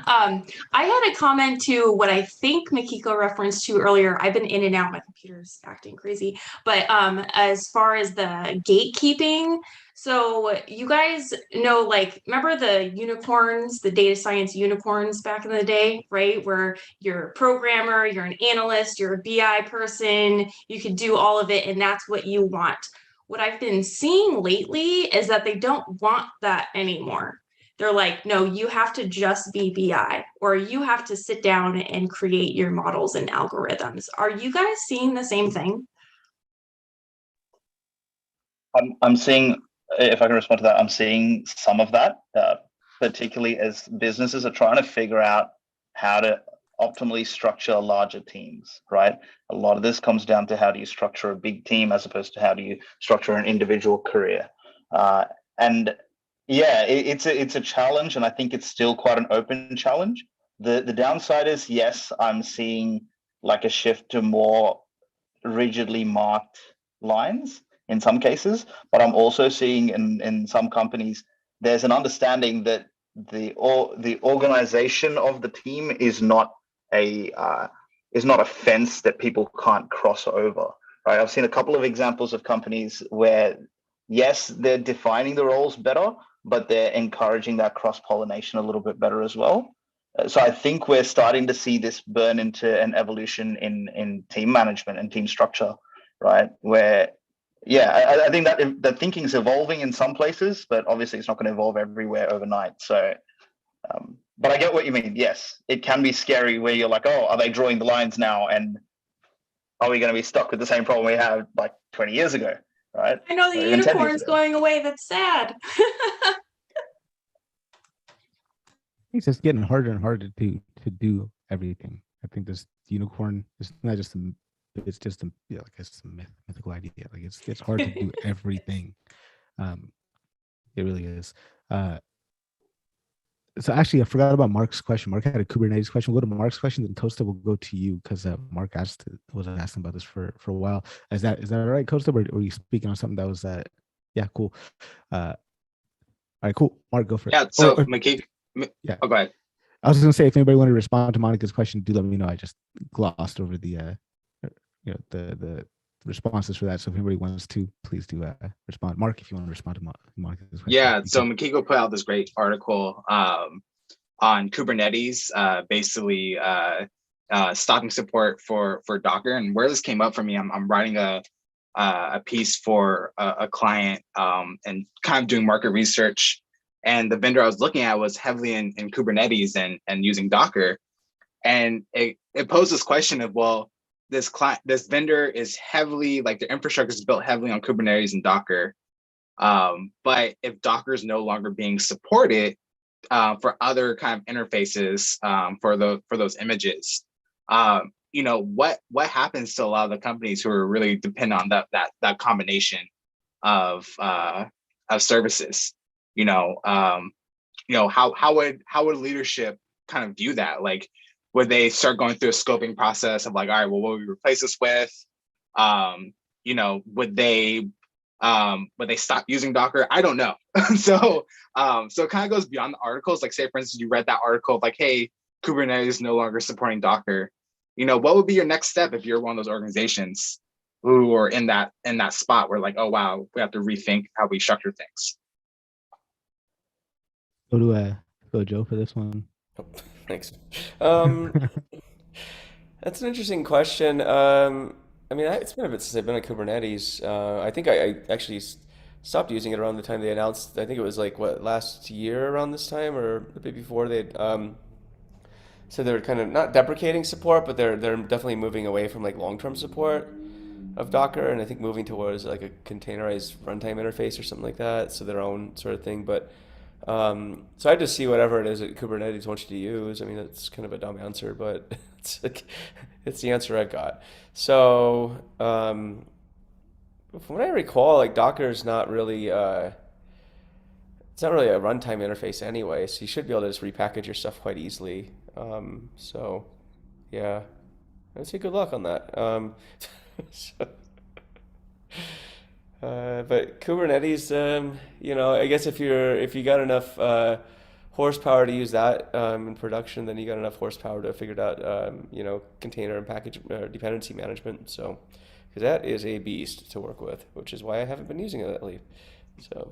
I had a comment to what I think Makiko referenced to earlier. I've been in and out. My computer's acting crazy. But as far as the gatekeeping, so you guys know, like, remember the unicorns, the data science unicorns back in the day, right? Where you're a programmer, you're an analyst, you're a BI person, you could do all of it, and that's what you want. What I've been seeing lately is that they don't want that anymore. They're like, no, you have to just be BI, or you have to sit down and create your models and algorithms. Are you guys seeing the same thing? I'm seeing, if I can respond to that, I'm seeing some of that, particularly as businesses are trying to figure out how to optimally structure larger teams, right? A lot of this comes down to how do you structure a big team as opposed to how do you structure an individual career. And yeah, it's a challenge, and I think it's still quite an open challenge. The downside is, yes, I'm seeing like a shift to more rigidly marked lines in some cases, but I'm also seeing in some companies there's an understanding that the organization of the team is not a fence that people can't cross over. Right? I've seen a couple of examples of companies where, yes, they're defining the roles better, but they're encouraging that cross-pollination a little bit better as well. So I think we're starting to see this burn into an evolution in team management and team structure, right? Where, yeah, I think that the thinking is evolving in some places, but obviously it's not going to evolve everywhere overnight. So, but I get what you mean. Yes, it can be scary where you're like, oh, are they drawing the lines now? And are we going to be stuck with the same problem we had like 20 years ago? Right? I know the unicorn's going away. That's sad. It's just getting harder and harder to do everything. I think this unicorn is not just it's just a, like it's a mythical idea. Like it's hard to do everything. It really is. So actually, I forgot about Mark's question. Mark had a Kubernetes question. We'll go to Mark's question, then Costa will go to you because Mark was asking about this for a while. Is that all right, Costa? Or were you speaking on something that was yeah, cool. All right, cool. Mark, go for it. Yeah. So Makiko, yeah. Oh, go ahead. I was just gonna say, if anybody wanted to respond to Monica's question, do let me know. I just glossed over the the responses for that. So if anybody wants to, please do respond. Mark, if you want to respond to Monica's question. Yeah, so Makiko put out this great article on Kubernetes, basically stopping support for Docker. And where this came up for me, I'm writing a piece for a client and kind of doing market research. And the vendor I was looking at was heavily in Kubernetes and using Docker. And it posed this question of, well, this vendor is heavily, like, their infrastructure is built heavily on Kubernetes and Docker. But if Docker is no longer being supported for other kind of interfaces for those images, what happens to a lot of the companies who are really dependent on that combination of services? How would leadership kind of view that? Like, would they start going through a scoping process of like, all right, well, what would we replace this with? Would they stop using Docker? I don't know. So it kind of goes beyond the articles. Like, say, for instance, you read that article of like, hey, Kubernetes is no longer supporting Docker. What would be your next step if you're one of those organizations who are in that spot where like, oh, wow, we have to rethink how we structure things? Go Joe for this one. Oh, thanks. That's an interesting question. It's been a bit since I've been on Kubernetes. I think I actually stopped using it around the time they announced. I think it was like last year around this time or a bit before they So they're kind of not deprecating support, but they're definitely moving away from like long-term support of Docker, and I think moving towards like a containerized runtime interface or something like that, so their own sort of thing. But so I just see whatever it is that Kubernetes wants you to use. I mean, it's kind of a dumb answer, but it's like, it's the answer I got. So from what I recall, like Docker is not really it's not really a runtime interface anyway, so you should be able to just repackage your stuff quite easily. So yeah, I'd say good luck on that. So, but Kubernetes, I guess if you got enough horsepower to use that in production, then you got enough horsepower to figure it out, container and package dependency management. So, because that is a beast to work with, which is why I haven't been using it lately. So.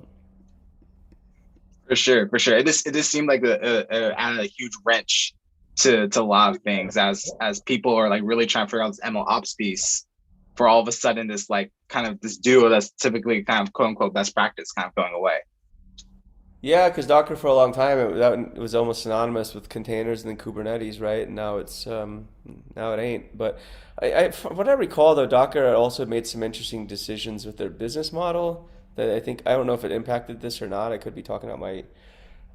For sure, for sure. It just seemed like added a huge wrench to a lot of things as people are like really trying to figure out this MLOps piece. For all of a sudden, this like kind of this duo that's typically kind of quote unquote best practice kind of going away. Yeah, because Docker for a long time it was almost synonymous with containers and then Kubernetes, right? And now now it ain't. But from what I recall, though, Docker also made some interesting decisions with their business model that I don't know if it impacted this or not. I could be talking out my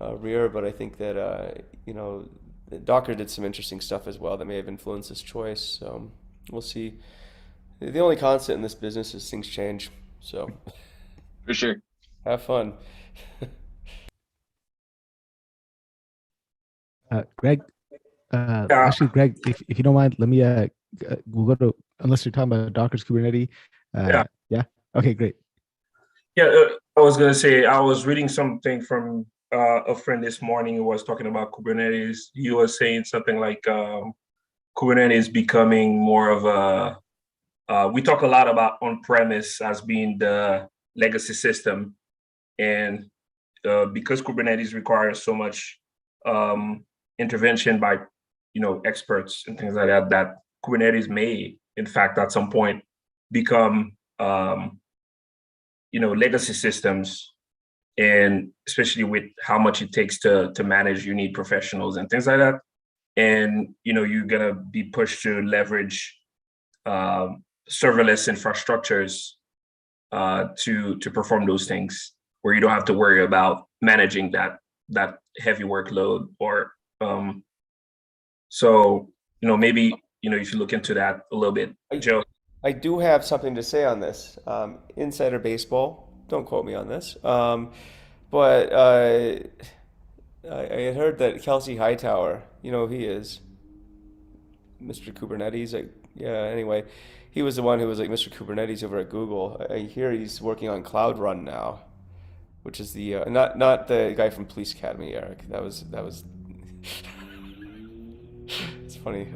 rear, but I think that Docker did some interesting stuff as well that may have influenced this choice. So we'll see. The only constant in this business is things change. So for sure, have fun. Greg, actually, Greg, if you don't mind, let me we'll go to, unless you're talking about Docker's Kubernetes. Yeah. Okay, great. Yeah, I was gonna say I was reading something from a friend this morning who was talking about Kubernetes. You were saying something like Kubernetes becoming more of a. We talk a lot about on-premise as being the legacy system, and because Kubernetes requires so much intervention by experts and things like that, that Kubernetes may, in fact, at some point become legacy systems, and especially with how much it takes to manage, you need professionals and things like that, and you're gonna be pushed to leverage serverless infrastructures to perform those things, where you don't have to worry about managing that heavy workload, or so maybe if you look into that a little bit, Joe. I do have something to say on this. Insider baseball, don't quote me on this, but I had heard that Kelsey Hightower, who he is, Mr. Kubernetes. Anyway, he was the one who was like Mr. Kubernetes over at Google. I hear he's working on Cloud Run now, which is the not the guy from Police Academy, Eric. That was it's funny.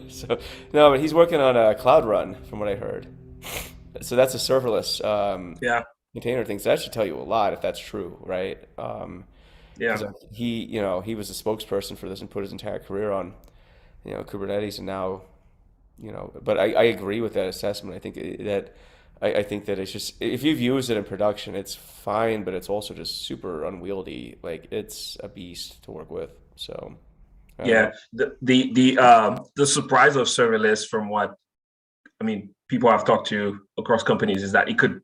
So no, but he's working on Cloud Run, from what I heard. So that's a serverless container thing. So that should tell you a lot if that's true, right? Yeah. He was a spokesperson for this and put his entire career on Kubernetes, and now but I agree with that assessment. I think that it's just, if you've used it in production, it's fine, but it's also just super unwieldy. Like, it's a beast to work with. So yeah, the surprise of serverless, from what people I've talked to across companies, is that it could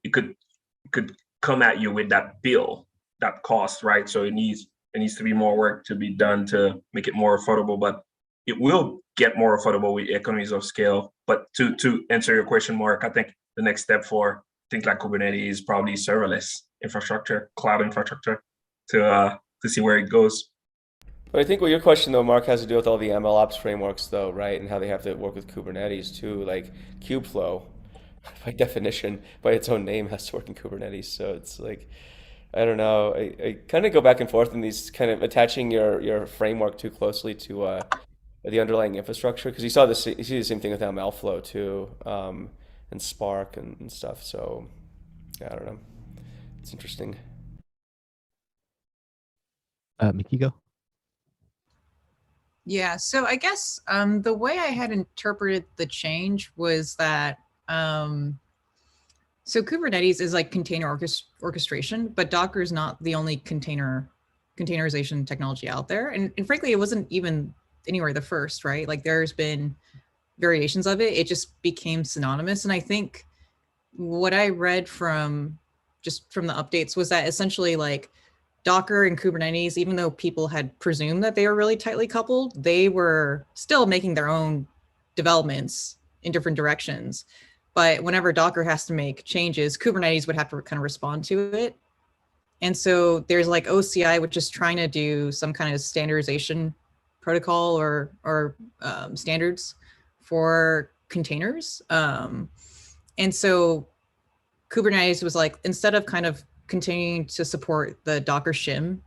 come at you with that bill, that cost, right? So it needs to be more work to be done to make it more affordable, but it will get more affordable with economies of scale. But to answer your question, Mark, I think the next step for things like Kubernetes is probably serverless infrastructure, cloud infrastructure, to see where it goes. But I think what your question, though, Mark, has to do with all the MLOps frameworks, though, right? And how they have to work with Kubernetes, too. Like Kubeflow, by definition, by its own name, has to work in Kubernetes. So it's like, I don't know. I kind of go back and forth in these kind of attaching your framework too closely to the underlying infrastructure. Because you see the same thing with MLflow, too, and Spark and stuff. So, yeah, I don't know. It's interesting. Mikiko? Yeah, so I guess the way I had interpreted the change was that so Kubernetes is like container orchestration, but Docker is not the only containerization technology out there. And frankly, it wasn't even anywhere the first, right? Like there's been variations of it. It just became synonymous. And I think what I read from just from the updates was that essentially like Docker and Kubernetes, even though people had presumed that they were really tightly coupled, they were still making their own developments in different directions. But whenever Docker has to make changes, Kubernetes would have to kind of respond to it. And so there's like OCI, which is trying to do some kind of standardization protocol or standards for containers. And so Kubernetes was like, instead of kind of continuing to support the Docker shim,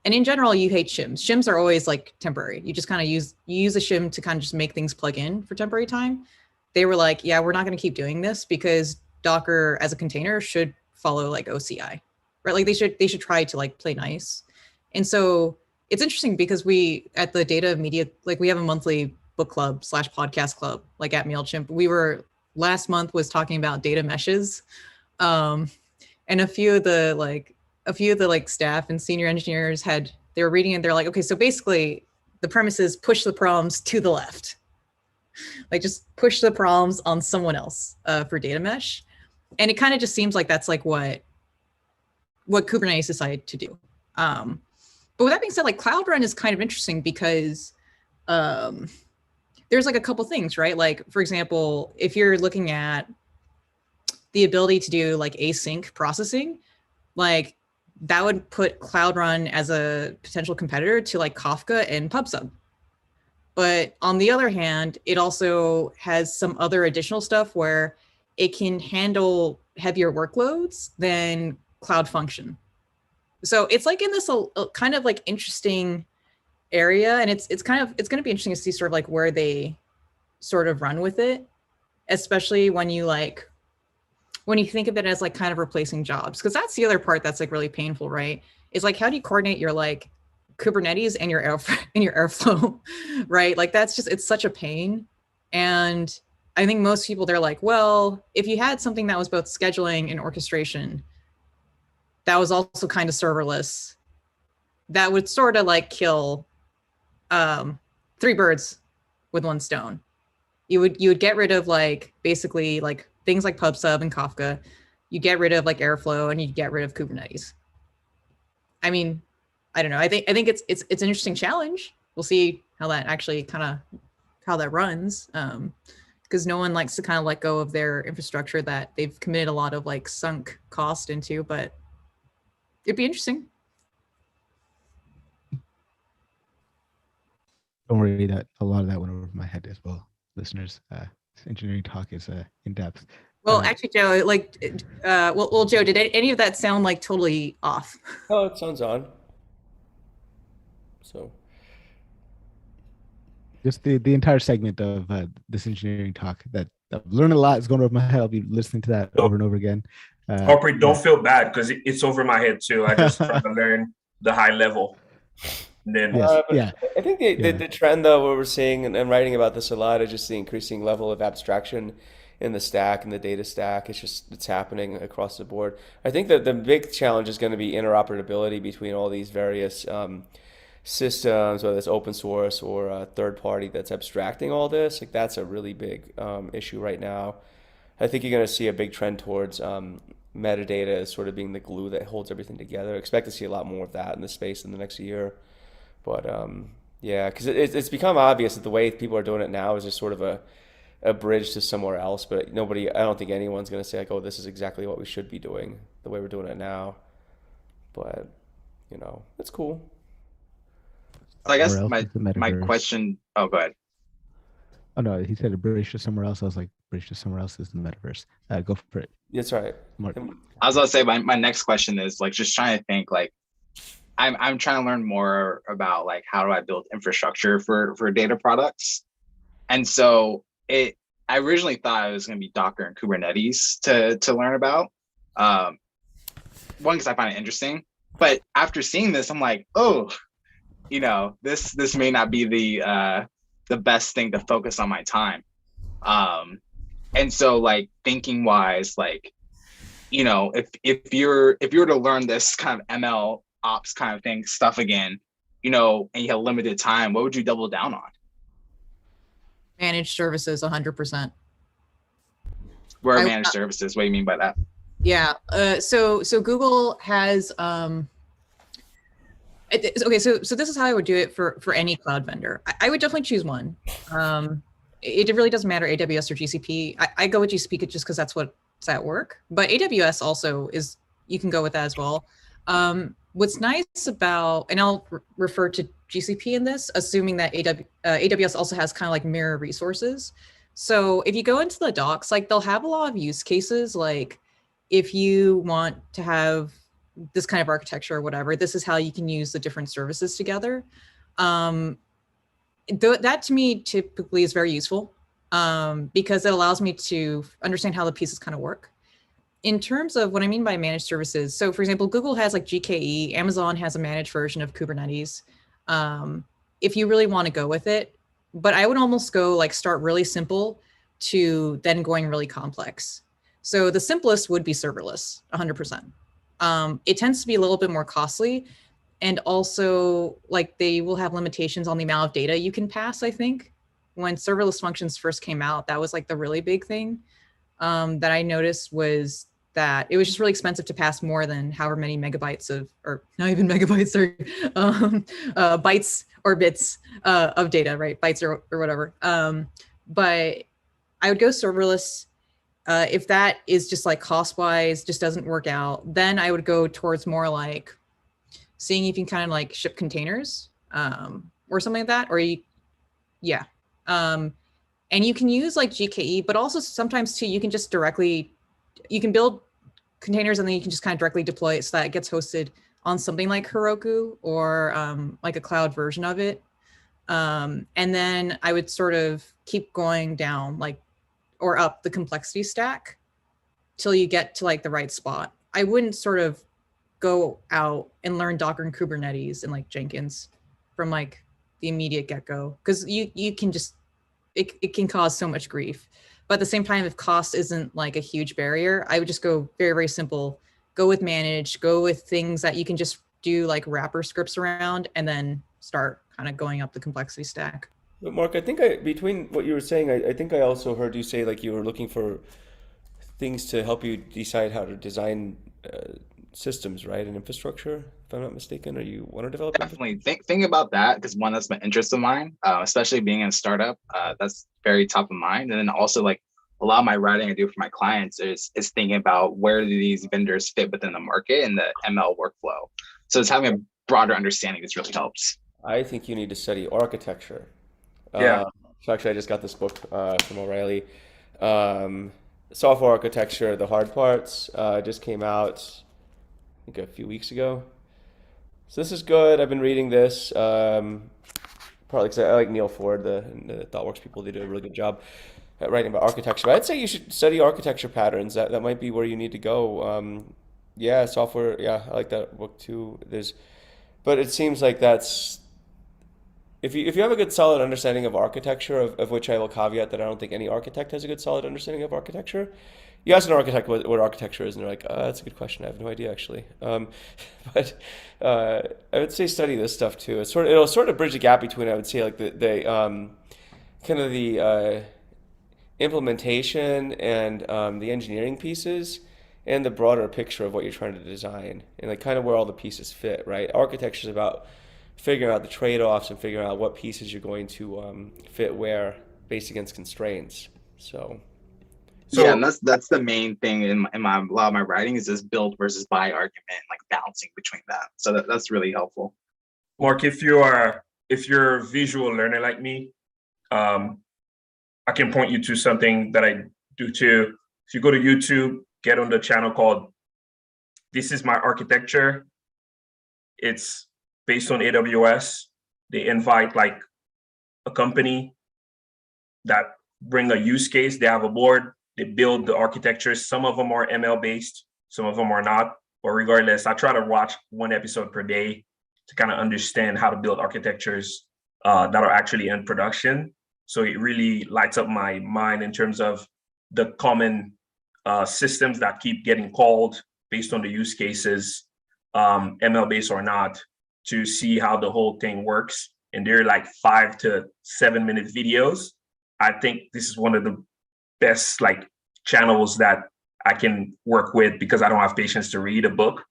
and in general, you hate shims. Shims are always like temporary. You just kind of use a shim to kind of just make things plug in for temporary time. They were like, yeah, we're not going to keep doing this because Docker as a container should follow like OCI, right? Like they should try to like play nice. And so it's interesting because we at the data media, like we have a monthly book club / podcast club, like at MailChimp. We were last month was talking about data meshes. And a few of the staff and senior engineers they were reading and they're like, okay, so basically the premise is push the problems to the left. Like just push the problems on someone else for data mesh. And it kind of just seems like that's like what Kubernetes decided to do. But with that being said, like Cloud Run is kind of interesting because there's like a couple things, right? Like for example, if you're looking at the ability to do like async processing, like that would put Cloud Run as a potential competitor to like Kafka and PubSub. But on the other hand, it also has some other additional stuff where it can handle heavier workloads than Cloud Function. So it's like in this kind of like interesting area, and it's going to be interesting to see sort of like where they sort of run with it, especially when you think of it as like kind of replacing jobs, because that's the other part that's like really painful, right? Is like how do you coordinate your like Kubernetes and your Airflow, right? Like it's such a pain. And I think most people, they're like, well, if you had something that was both scheduling and orchestration, that was also kind of serverless, that would sort of like kill three birds with one stone. You would get rid of like basically like things like PubSub and Kafka. You get rid of like Airflow and you get rid of Kubernetes. I mean, I don't know. I think it's an interesting challenge. We'll see how that actually how that runs. Because no one likes to kind of let go of their infrastructure that they've committed a lot of like sunk cost into, but it'd be interesting. Don't worry, that a lot of that went over my head as well, listeners. Engineering talk is in depth. Well, actually, Joe, Joe, did any of that sound like totally off? Oh, it sounds on. So just the entire segment of this engineering talk that I've learned a lot is going over my head. I'll be listening to that over and over again. Harpreet, don't feel bad because it's over my head too. I just try to learn the high level. And then yeah. I think the trend though, what we're seeing and writing about this a lot, is just the increasing level of abstraction in the stack and the data stack. It's happening across the board. I think that the big challenge is going to be interoperability between all these various systems, whether it's open source or a third party that's abstracting all this. Like that's a really big issue right now. I think you're going to see a big trend towards metadata as sort of being the glue that holds everything together. Expect to see a lot more of that in the space in the next year. But yeah, because it's become obvious that the way people are doing it now is just sort of a bridge to somewhere else. But I don't think anyone's going to say like, oh, this is exactly what we should be doing the way we're doing it now. But it's cool. So I guess my question. Oh, go ahead. Oh no, he said a bridge to somewhere else. I was like, bridge to somewhere else is the metaverse. Go for it. That's right. I was gonna say my next question is like just trying to think like I'm trying to learn more about like how do I build infrastructure for data products, and so I originally thought it was gonna be Docker and Kubernetes to learn about. One, because I find it interesting, but after seeing this, I'm like, oh, this may not be the best thing to focus on my time. And so like thinking wise, like, if you were to learn this kind of ML ops kind of stuff again, and you have limited time, what would you double down on? Managed services, 100%. Where are managed services? What do you mean by that? Yeah. So Google has okay. So this is how I would do it for any cloud vendor. I would definitely choose one. It really doesn't matter AWS or GCP. I go with GCP just because that's what's at work. But AWS also is, you can go with that as well. What's nice about, and I'll refer to GCP in this, assuming that AWS also has kind of like mirror resources. So if you go into the docs, like they'll have a lot of use cases. Like if you want to have this kind of architecture or whatever, this is how you can use the different services together. That to me typically is very useful because it allows me to understand how the pieces kind of work. In terms of what I mean by managed services, so for example, Google has like GKE, Amazon has a managed version of Kubernetes. If you really want to go with it, but I would almost go like start really simple to then going really complex. So the simplest would be serverless, 100%. It tends to be a little bit more costly, and also like they will have limitations on the amount of data you can pass. I think when serverless functions first came out, that was like the really big thing that I noticed, was that it was just really expensive to pass more than however many megabytes of, or not even megabytes, or bytes or bits of data, right? Bytes or whatever. But I would go serverless. If that is just like cost-wise, just doesn't work out, then I would go towards more like seeing if you can kind of like ship containers or something like that, or yeah. And you can use like GKE, but also sometimes too, you can just directly, you can build containers and then you can just kind of directly deploy it so that it gets hosted on something like Heroku or like a cloud version of it. And then I would sort of keep going down like, or up the complexity stack till you get to like the right spot. I wouldn't sort of go out and learn Docker and Kubernetes and like Jenkins from like the immediate get-go, because you can just, it can cause so much grief. But at the same time, if cost isn't like a huge barrier, I would just go very, very simple. Go with managed, go with things that you can just do like wrapper scripts around, and then start kind of going up the complexity stack. But Mark, I think between what you were saying, I think I also heard you say like you were looking for things to help you decide how to design systems, right, and infrastructure, if I'm not mistaken, or you want to develop? Definitely think about that, because one, that's an interest of mine, especially being in a startup. That's very top of mind. And then also like a lot of my writing I do for my clients is thinking about where do these vendors fit within the market and the ML workflow. So it's having a broader understanding. This really helps. I think you need to study architecture. Yeah. So actually, I just got this book from O'Reilly. Software architecture, the hard parts, just came out, I think a few weeks ago. So this is good. I've been reading this partly because I like Neil Ford, the ThoughtWorks people. They do a really good job at writing about architecture. But I'd say you should study architecture patterns. That might be where you need to go. Yeah, software. Yeah, I like that book too. But it seems like that's, if you have a good solid understanding of architecture, of which I will caveat that I don't think any architect has a good solid understanding of architecture. You ask an architect what architecture is, and they're like, that's a good question. I have no idea, actually. But I would say study this stuff too. It'll sort of bridge the gap between, I would say, like the kind of the implementation and the engineering pieces, and the broader picture of what you're trying to design, and like kind of where all the pieces fit, right? Architecture is about figuring out the trade-offs and figuring out what pieces you're going to fit where based against constraints. So yeah, and that's the main thing in a lot of my writing is this build versus buy argument, like balancing between that. So that's really helpful. Mark, if you're a visual learner like me, I can point you to something that I do too. If you go to YouTube, get on the channel called This Is My Architecture. It's based on AWS. They invite like a company that bring a use case. They have a board. They build the architectures. Some of them are ML based, some of them are not. But regardless, I try to watch one episode per day to kind of understand how to build architectures that are actually in production. So it really lights up my mind in terms of the common systems that keep getting called based on the use cases, ML based or not, to see how the whole thing works. And they're like 5 to 7 minute videos. I think this is one of the best like channels that I can work with because I don't have patience to read a book.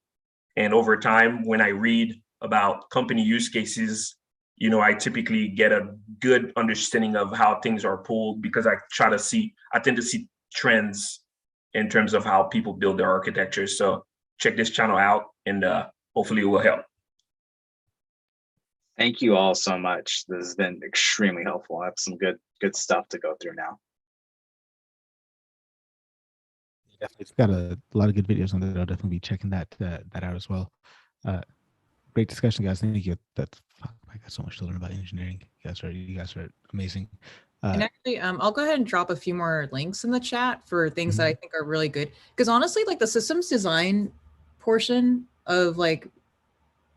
And over time, when I read about company use cases, I typically get a good understanding of how things are pulled because I tend to see trends in terms of how people build their architecture. So check this channel out and hopefully it will help. Thank you all so much. This has been extremely helpful. I have some good stuff to go through now. Definitely, it's got a lot of good videos on there. I'll definitely be checking that out as well. Great discussion, guys. Thank you. I got so much to learn about engineering. You guys are amazing. And actually, I'll go ahead and drop a few more links in the chat for things that I think are really good. Because honestly, like the systems design portion of like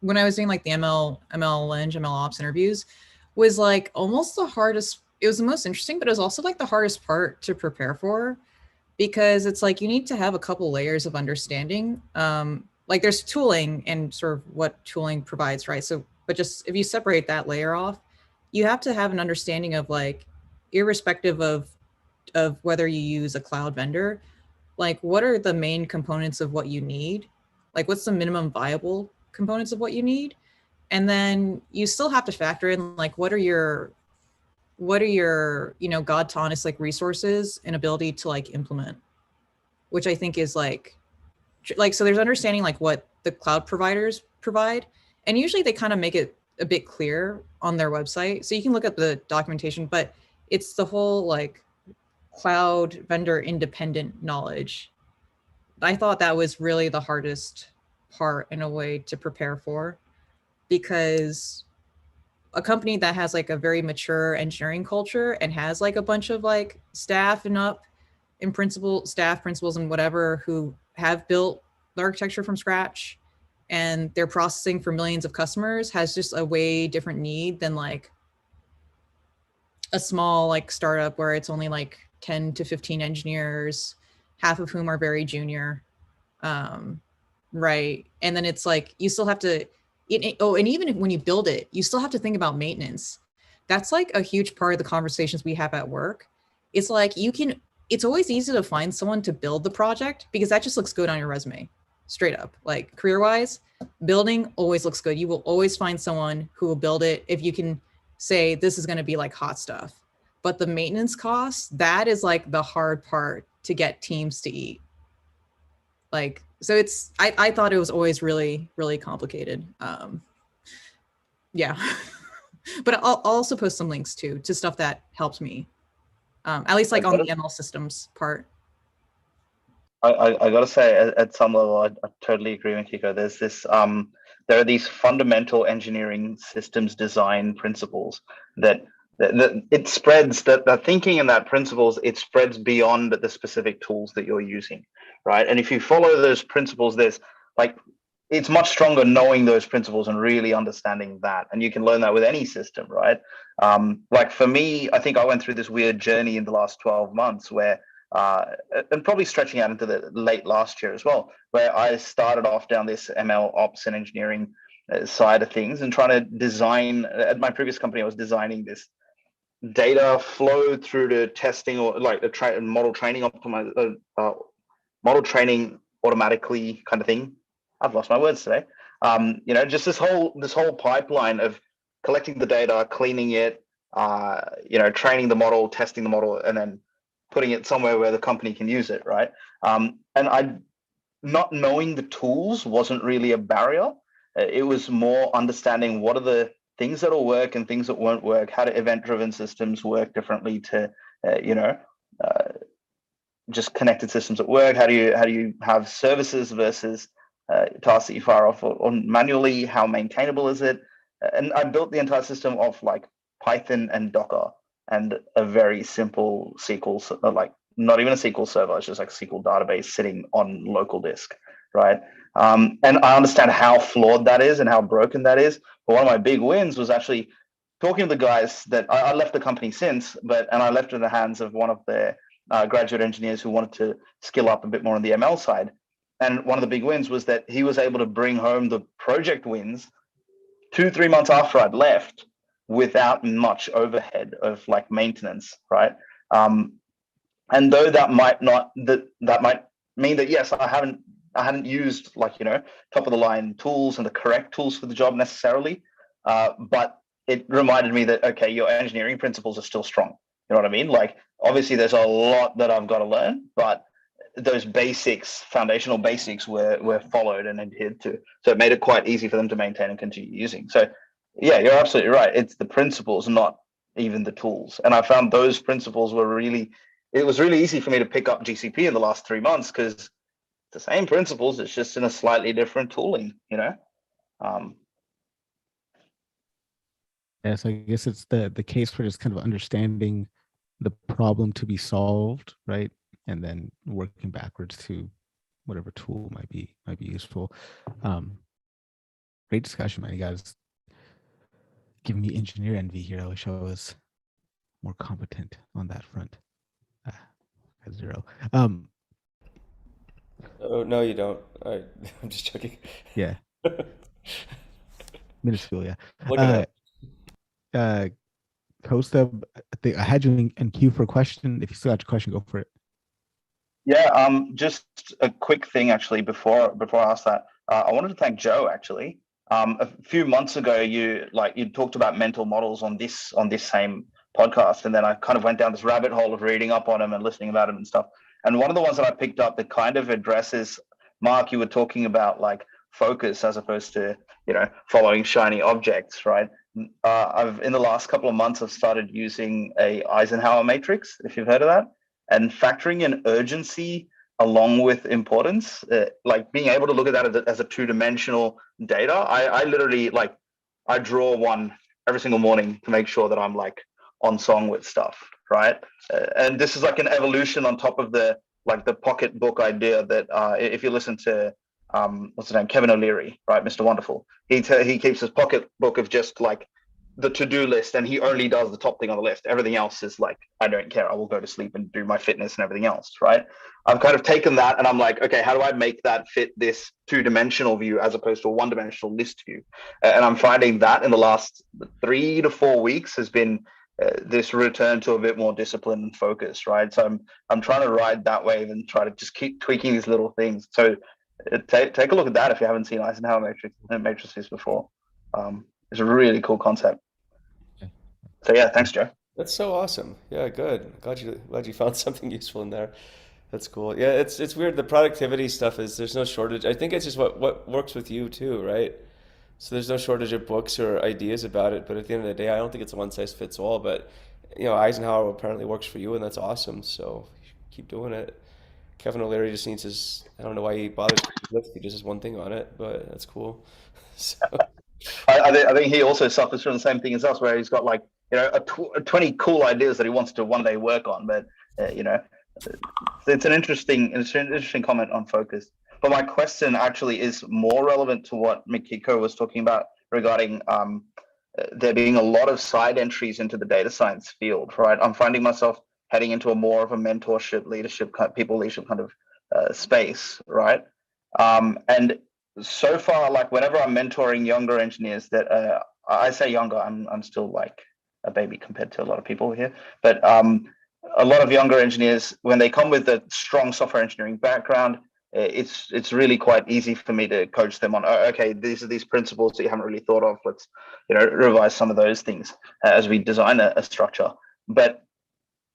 when I was doing like the ML MLOps interviews was like almost the hardest. It was the most interesting, but it was also like the hardest part to prepare for, because it's like you need to have a couple layers of understanding. Like there's tooling and sort of what tooling provides, right? So, but just if you separate that layer off, you have to have an understanding of like, irrespective of whether you use a cloud vendor, like what are the main components of what you need? Like what's the minimum viable components of what you need? And then you still have to factor in like what are your God taught like resources and ability to like implement, which I think is like so there's understanding like what the cloud providers provide, and usually they kind of make it a bit clear on their website, so you can look at the documentation, but it's the whole like cloud vendor independent knowledge. I thought that was really the hardest part in a way to prepare for, because a company that has like a very mature engineering culture and has like a bunch of like staff and principals and whatever who have built the architecture from scratch and they're processing for millions of customers has just a way different need than like a small like startup where it's only like 10 to 15 engineers, half of whom are very junior. Right. And then it's like, you still have to, and even when you build it, you still have to think about maintenance. That's like a huge part of the conversations we have at work. It's like, it's always easy to find someone to build the project because that just looks good on your resume, straight up. Like career-wise, building always looks good. You will always find someone who will build it if you can say this is going to be like hot stuff. But the maintenance costs, that is like the hard part to get teams to eat. Like, so I thought it was always really, really complicated. Yeah. But I'll also post some links to stuff that helped me. At least like on the ML systems part. I gotta say, at some level, I totally agree with Kiko. There's this, there are these fundamental engineering systems design principles that it spreads, that the thinking in that principles, it spreads beyond the specific tools that you're using, right? And if you follow those principles, there's like, it's much stronger knowing those principles and really understanding that. And you can learn that with any system, right? Like for me, I think I went through this weird journey in the last 12 months where, and probably stretching out into the late last year as well, where I started off down this ML ops and engineering side of things and trying to design. At my previous company, I was designing this data flow through to testing, or like the model training model training automatically kind of thing. I've lost my words today. Just this whole pipeline of collecting the data, cleaning it, training the model, testing the model, and then putting it somewhere where the company can use it, right? And not knowing the tools wasn't really a barrier. It was more understanding what are the things that'll work and things that won't work, how do event-driven systems work differently to, just connected systems that work, how do you have services versus tasks that you fire off on manually, how maintainable is it? And I built the entire system off like Python and Docker and a very simple SQL, like not even a SQL server, it's just like a SQL database sitting on local disk, right? And I understand how flawed that is and how broken that is. But one of my big wins was actually talking to the guys that I left the company since, and I left it in the hands of one of their graduate engineers who wanted to skill up a bit more on the ML side. And one of the big wins was that he was able to bring home the project wins 2-3 months after I'd left, without much overhead of like maintenance, right? And though that might not that might mean that yes, I hadn't used like top of the line tools and the correct tools for the job necessarily, but it reminded me that okay, your engineering principles are still strong. You know what I mean? Like obviously there's a lot that I've got to learn, but those basics, foundational basics were followed and adhered to. So it made it quite easy for them to maintain and continue using. So yeah, you're absolutely right. It's the principles, not even the tools. And I found those principles it was really easy for me to pick up GCP in the last 3 months because the same principles, it's just in a slightly different tooling, Yeah, so I guess it's the case for just kind of understanding the problem to be solved, right? And then working backwards to whatever tool might be useful. Great discussion, man. You guys giving me engineer envy here. I wish I was more competent on that front. At 0. Oh no, you don't. I'm just joking. Yeah. Minuscule, yeah. Look at Costa, I had you in queue for a question. If you still got your question, go for it. Yeah, just a quick thing actually before I ask that. I wanted to thank Joe actually. A few months ago, you talked about mental models on this same podcast, and then I kind of went down this rabbit hole of reading up on them and listening about them and stuff. And one of the ones that I picked up that kind of addresses, Mark, you were talking about like focus as opposed to following shiny objects, right? I've in the last couple of months I've started using a Eisenhower matrix, if you've heard of that, and factoring in urgency along with importance, like being able to look at that as a two-dimensional data. I literally I draw one every single morning to make sure that I'm like on song with stuff, right? And this is like an evolution on top of the pocketbook idea that if you listen to what's his name, Kevin O'Leary, right, Mr. Wonderful, he keeps his pocketbook of just like the to-do list, and he only does the top thing on the list. Everything else is like, I don't care, I will go to sleep and do my fitness and everything else, right? I've kind of taken that and I'm like, okay, how do I make that fit this two-dimensional view as opposed to a one-dimensional list view? And I'm finding that in the last 3 to 4 weeks has been this return to a bit more discipline and focus, right? So I'm trying to ride that wave and try to just keep tweaking these little things. So take a look at that if you haven't seen Eisenhower matrices before. It's a really cool concept. So yeah, thanks, Joe. That's so awesome. Yeah, good. Glad you found something useful in there. That's cool. Yeah, it's weird. The productivity stuff there's no shortage. I think it's just what works with you too, right? So there's no shortage of books or ideas about it. But at the end of the day, I don't think it's a one size fits all. But Eisenhower apparently works for you, and that's awesome. So keep doing it. Kevin O'Leary just needs his. I don't know why he bothers with list. He just has one thing on it, but that's cool. So. I think he also suffers from the same thing as us, where he's got like 20 cool ideas that he wants to one day work on, but it's an interesting comment on focus. But my question actually is more relevant to what Mikiko was talking about regarding there being a lot of side entries into the data science field, right? I'm finding myself heading into a more of a mentorship, leadership kind of space, right? And so far, like whenever I'm mentoring younger engineers that I say younger, I'm still like a baby compared to a lot of people here, but a lot of younger engineers, when they come with a strong software engineering background, it's really quite easy for me to coach them on, okay, these are these principles that you haven't really thought of. Let's revise some of those things as we design a structure. But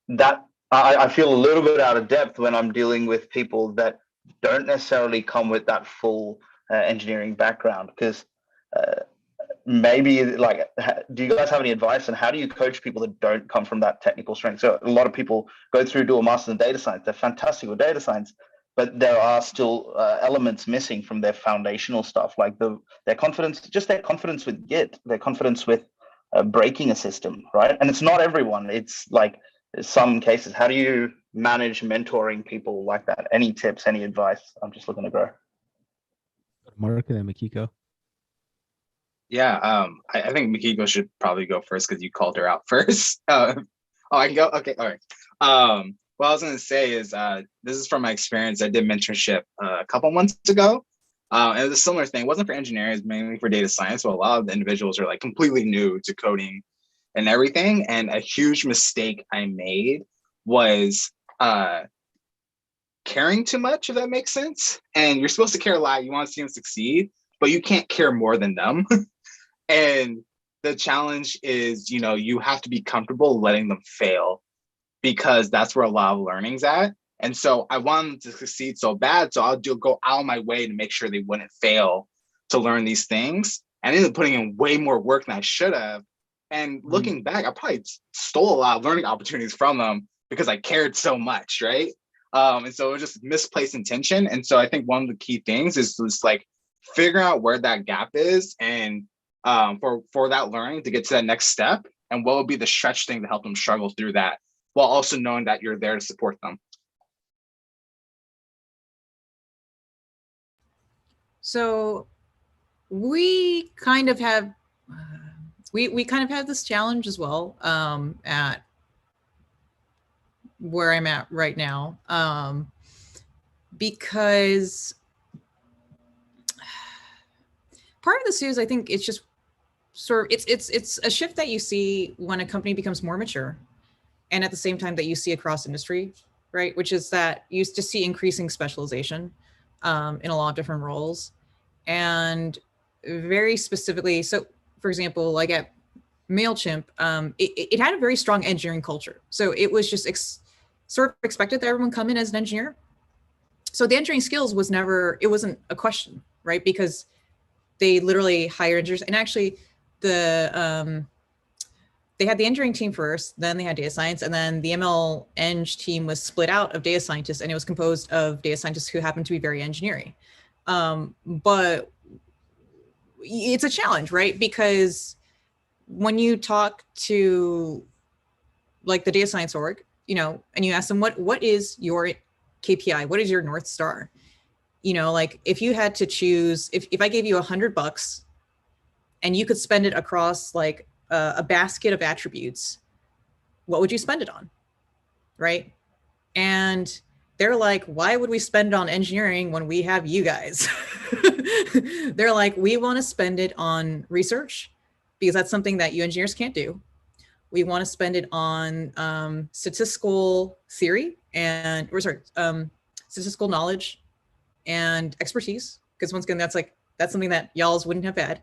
that I feel a little bit out of depth when I'm dealing with people that don't necessarily come with that full engineering background, because maybe like, do you guys have any advice on how do you coach people that don't come from that technical strength? So a lot of people go through, do a master's in data science, they're fantastic with data science, but there are still elements missing from their foundational stuff, like their confidence with Git, their confidence with breaking a system, right? And it's not everyone, it's like some cases. How do you manage mentoring people like that? Any tips, any advice? I'm just looking to grow. Mark and then Mikiko. Yeah, I think Mikiko should probably go first because you called her out first. I can go? Okay, all right. What I was going to say is this is from my experience. I did mentorship a couple months ago. And it was a similar thing. It wasn't for engineers, mainly for data science. So a lot of the individuals are like completely new to coding. and everything. And a huge mistake I made was caring too much, if that makes sense. And you're supposed to care a lot. You want to see them succeed, but you can't care more than them. And the challenge is, you know, you have to be comfortable letting them fail, because that's where a lot of learning's at. And so I want them to succeed so bad, so I'll go out of my way to make sure they wouldn't fail to learn these things. And I ended up putting in way more work than I should have. And looking back, I probably stole a lot of learning opportunities from them because I cared so much, right? And so it was just misplaced intention. And so I think one of the key things is just like figuring out where that gap is, and for that learning to get to that next step, and what would be the stretch thing to help them struggle through that, while also knowing that you're there to support them. So we kind of have we kind of have this challenge as well at where I'm at right now, because part of this is, I think it's just sort of it's a shift that you see when a company becomes more mature, and at the same time that you see across industry, right? Which is that you just see increasing specialization in a lot of different roles, and very specifically. So, for example, like at MailChimp, it had a very strong engineering culture. So it was just sort of expected that everyone come in as an engineer. So the engineering skills it wasn't a question, right? Because they literally hired engineers. And actually they had the engineering team first, then they had data science, and then the ML Eng team was split out of data scientists, and it was composed of data scientists who happened to be very engineering. But it's a challenge, right? Because when you talk to like the data science org, you know, and you ask them, what is your KPI? What is your North Star? You know, like if you had to choose, if I gave you $100 and you could spend it across like a basket of attributes, what would you spend it on? Right? And they're like, why would we spend it on engineering when we have you guys? They're like, we want to spend it on research because that's something that you engineers can't do. We want to spend it on statistical theory and, statistical knowledge and expertise. Because once again, that's something that y'all's wouldn't have had.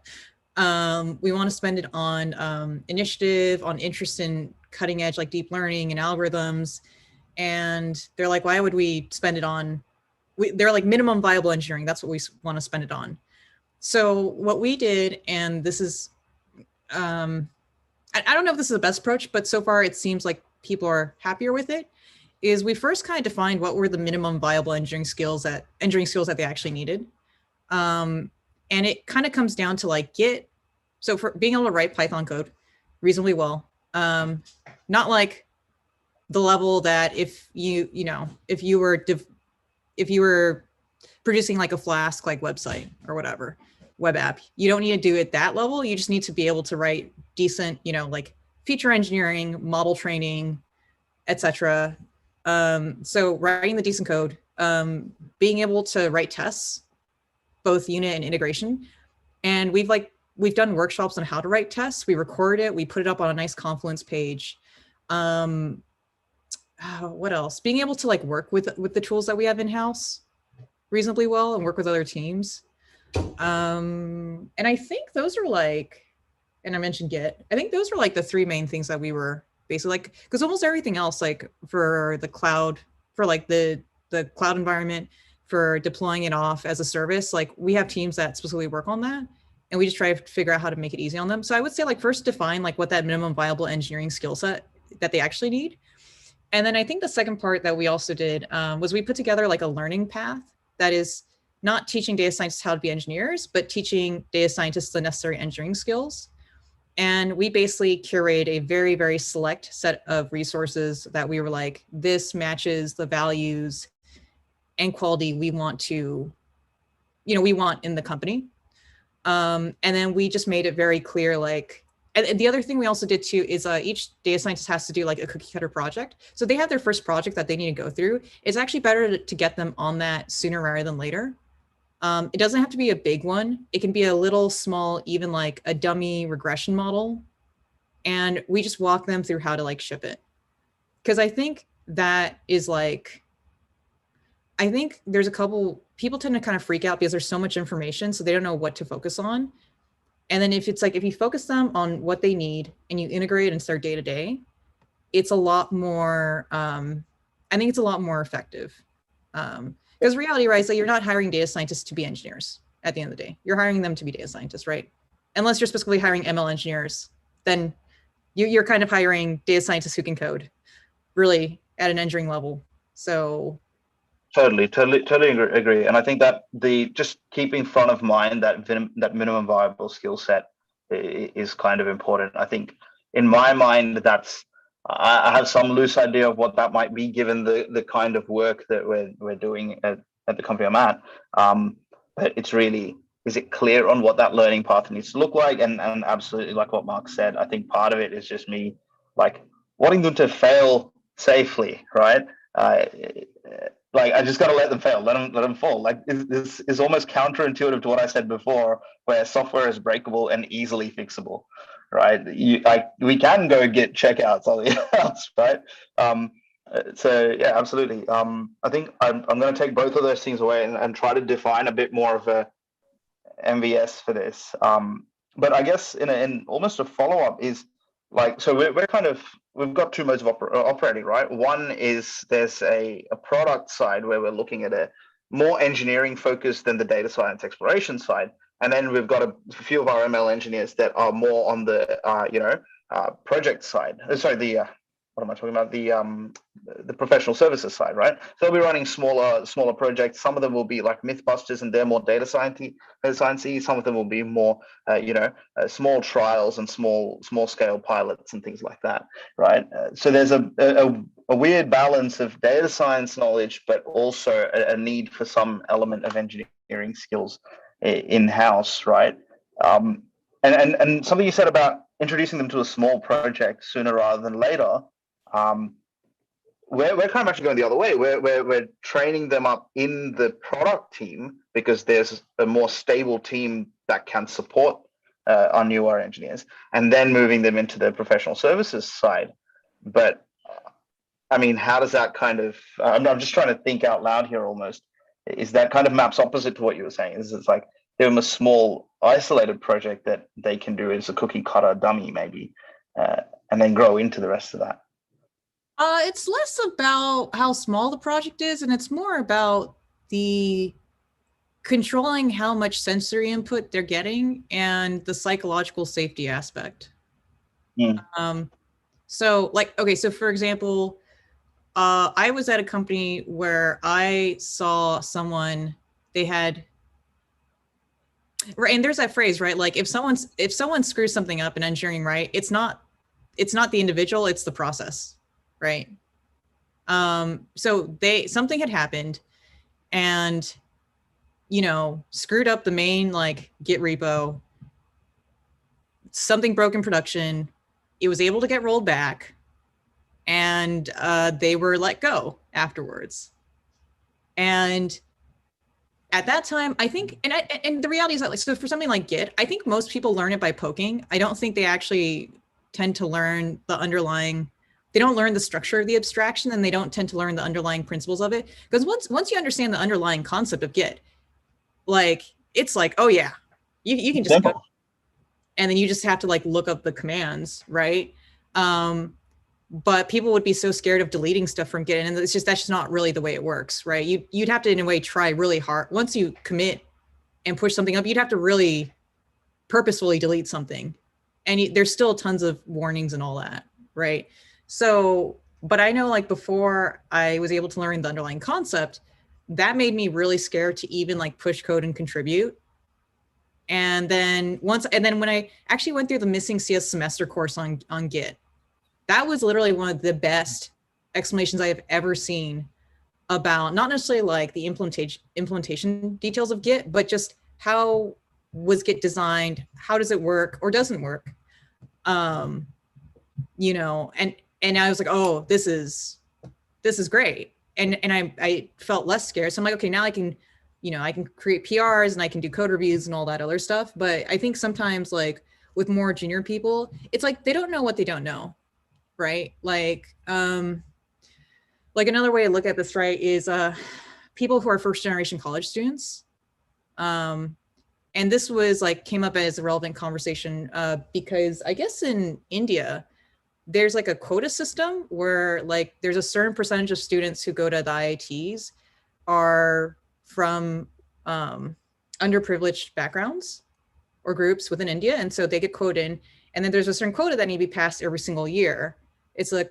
We want to spend it on initiative, on interest in cutting edge, like deep learning and algorithms. And they're like, why would we spend it on, they're like minimum viable engineering. That's what we want to spend it on. So what we did, and this is, I don't know if this is the best approach, but so far it seems like people are happier with it, is we first kind of defined what were the minimum viable engineering skills that they actually needed. And it kind of comes down to like so for being able to write Python code reasonably well, not like the level that if you were producing like a Flask like website or whatever, web app, you don't need to do it that level. You just need to be able to write decent, like feature engineering, model training, etc. So writing the decent code, being able to write tests, both unit and integration. And we've done workshops on how to write tests. We record it, we put it up on a nice Confluence page. What else? Being able to like work with the tools that we have in-house reasonably well and work with other teams. And I think those are like, and I mentioned Git, I think those are like the three main things that we were basically like, because almost everything else, like for the cloud, for like the cloud environment, for deploying it off as a service, like we have teams that specifically work on that. And we just try to figure out how to make it easy on them. So I would say like first define like what that minimum viable engineering skill set that they actually need. And then I think the second part that we also did was we put together like a learning path that is not teaching data scientists how to be engineers, but teaching data scientists the necessary engineering skills. And we basically curate a very, very select set of resources that we were like, this matches the values and quality we want in the company. And then we just made it very clear, like, and the other thing we also did too is each data scientist has to do like a cookie cutter project. So they have their first project that they need to go through. It's actually better to get them on that sooner rather than later. It doesn't have to be a big one. It can be a little small, even like a dummy regression model and we just walk them through how to like ship it. Because I think that is like, I think there's a couple people tend to kind of freak out because there's so much information, so they don't know what to focus on. And then if it's like, if you focus them on what they need and you integrate and start day to day, it's a lot more, I think it's a lot more effective. Because reality, right, is that you're not hiring data scientists to be engineers at the end of the day. You're hiring them to be data scientists, right? Unless you're specifically hiring ML engineers, then you're kind of hiring data scientists who can code really at an engineering level. So totally agree. And I think that just keeping front of mind that minimum viable skill set is kind of important. I think in my mind, I have some loose idea of what that might be, given the kind of work that we're doing at the company I'm at. But it's really, is it clear on what that learning path needs to look like? And absolutely, like what Mark said, I think part of it is just me like wanting them to fail safely, right? Like I just got to let them fail, let them fall. Like this is almost counterintuitive to what I said before, where software is breakable and easily fixable, right? We can go get checkouts on the else, right? So yeah, absolutely. I think I'm going to take both of those things away and try to define a bit more of a MVS for this. But I guess in almost a follow up is like, so we've got two modes of operating, right? One is there's a product side where we're looking at a more engineering focus than the data science exploration side. And then we've got a few of our ML engineers that are more on the, project side. Sorry, what am I talking about? The professional services side, right? So they'll be running smaller projects. Some of them will be like Mythbusters, and they're more data sciencey. Some of them will be more, small trials and small scale pilots and things like that, right? So there's a weird balance of data science knowledge, but also a need for some element of engineering skills in-house, right? And something you said about introducing them to a small project sooner rather than later. We're kind of actually going the other way. We're training them up in the product team because there's a more stable team that can support our newer engineers, and then moving them into the professional services side. But I mean, how does that kind of? I'm just trying to think out loud here. Almost, is that kind of maps opposite to what you were saying? Is it's like give them a small isolated project that they can do as a cookie cutter dummy, maybe, and then grow into the rest of that. It's less about how small the project is, and it's more about the controlling how much sensory input they're getting and the psychological safety aspect. So like, okay, so for example, I was at a company where I saw someone, they had, right, and there's that phrase, right? Like if someone screws something up in engineering, right, it's not the individual, it's the process. Right. So something had happened and, screwed up the main like Git repo. Something broke in production. It was able to get rolled back, and they were let go afterwards. And at that time, I think, and the reality is that, like, so for something like Git, I think most people learn it by poking. I don't think they actually tend to learn the underlying. They don't learn the structure of the abstraction, and they don't tend to learn the underlying principles of it. Because once you understand the underlying concept of Git, like it's like, oh yeah, you can just go, and then you just have to like look up the commands, right? But people would be so scared of deleting stuff from Git, and that's just not really the way it works, right? You'd have to in a way try really hard. Once you commit and push something up, you'd have to really purposefully delete something, and there's still tons of warnings and all that, right? So, but I know like before I was able to learn the underlying concept, that made me really scared to even like push code and contribute. And then when I actually went through the Missing CS semester course on Git, that was literally one of the best explanations I have ever seen about not necessarily like the implementation details of Git, but just how was Git designed? How does it work or doesn't work? And I was like, oh, this is great. And I felt less scared. So I'm like, okay, now I can create PRs and I can do code reviews and all that other stuff. But I think sometimes like with more junior people, it's like they don't know what they don't know, right? Like another way to look at this, right, is people who are first generation college students. And this was like came up as a relevant conversation because I guess in India, there's like a quota system where like there's a certain percentage of students who go to the IITs are from underprivileged backgrounds or groups within India. And so they get quoted in. And then there's a certain quota that need to be passed every single year. It's a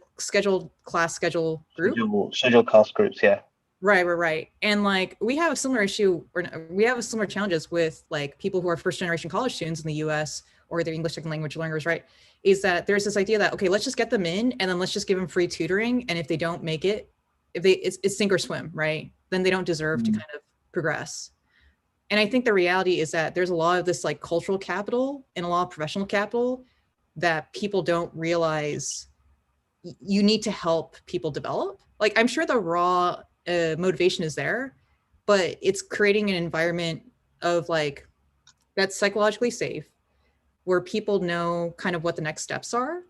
class schedule group. Schedule class groups, yeah. Right. And like we have a similar issue, or we have a similar challenges with like people who are first generation college students in the US or their English second language learners, right? Is that there's this idea that, okay, let's just get them in and then let's just give them free tutoring. And if they don't make it, it's sink or swim, right? Then they don't deserve to kind of progress. And I think the reality is that there's a lot of this like cultural capital and a lot of professional capital that people don't realize you need to help people develop. Like I'm sure the raw motivation is there, but it's creating an environment of like that's psychologically safe, where people know kind of what the next steps are,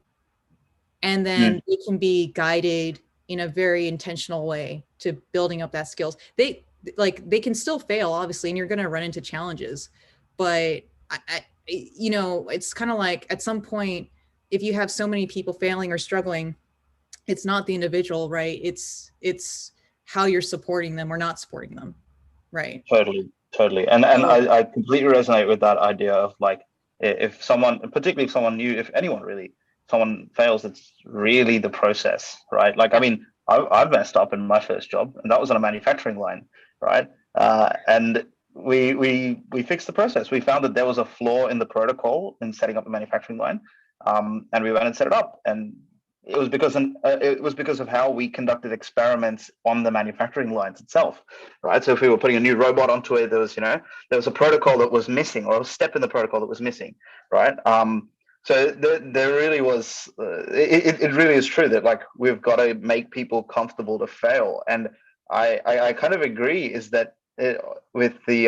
and then they can be guided in a very intentional way to building up that skills. They can still fail, obviously, and you're going to run into challenges, but it's kind of like at some point, if you have so many people failing or struggling, it's not the individual, right? It's how you're supporting them or not supporting them, right? Totally. And I completely resonate with that idea of like, if someone, particularly if someone new, if anyone really, someone fails, it's really the process, right? Like, I mean, I've messed up in my first job, and that was on a manufacturing line, right? And we fixed the process. We found that there was a flaw in the protocol in setting up the manufacturing line, and we went and set it up. And it was because of how we conducted experiments on the manufacturing lines itself, right? So if we were putting a new robot onto it, there was a protocol that was missing, or a step in the protocol that was missing, right? So there really was. It really is true that like we've got to make people comfortable to fail, and I kind of agree. Is that with the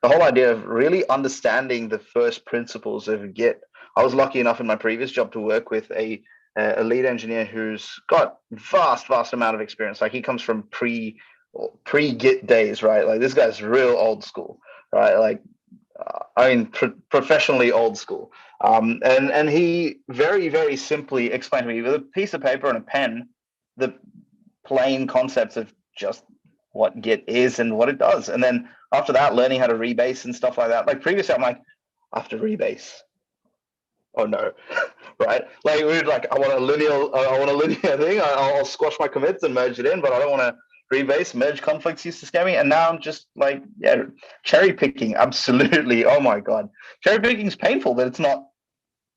whole idea of really understanding the first principles of Git. I was lucky enough in my previous job to work with a lead engineer who's got vast amount of experience. Like he comes from pre Git days, right? Like this guy's real old school, right? Like professionally old school. And he very simply explained to me with a piece of paper and a pen the plain concepts of just what Git is and what it does. And then after that, learning how to rebase and stuff like that. Like previously, I'm like, I have to rebase. Oh no, right? Like we're like, I want a linear thing. I'll squash my commits and merge it in, but I don't want to rebase. Merge conflicts used to scare me, and now I'm just like, yeah, cherry picking. Absolutely. Oh my god, cherry picking is painful, but it's not.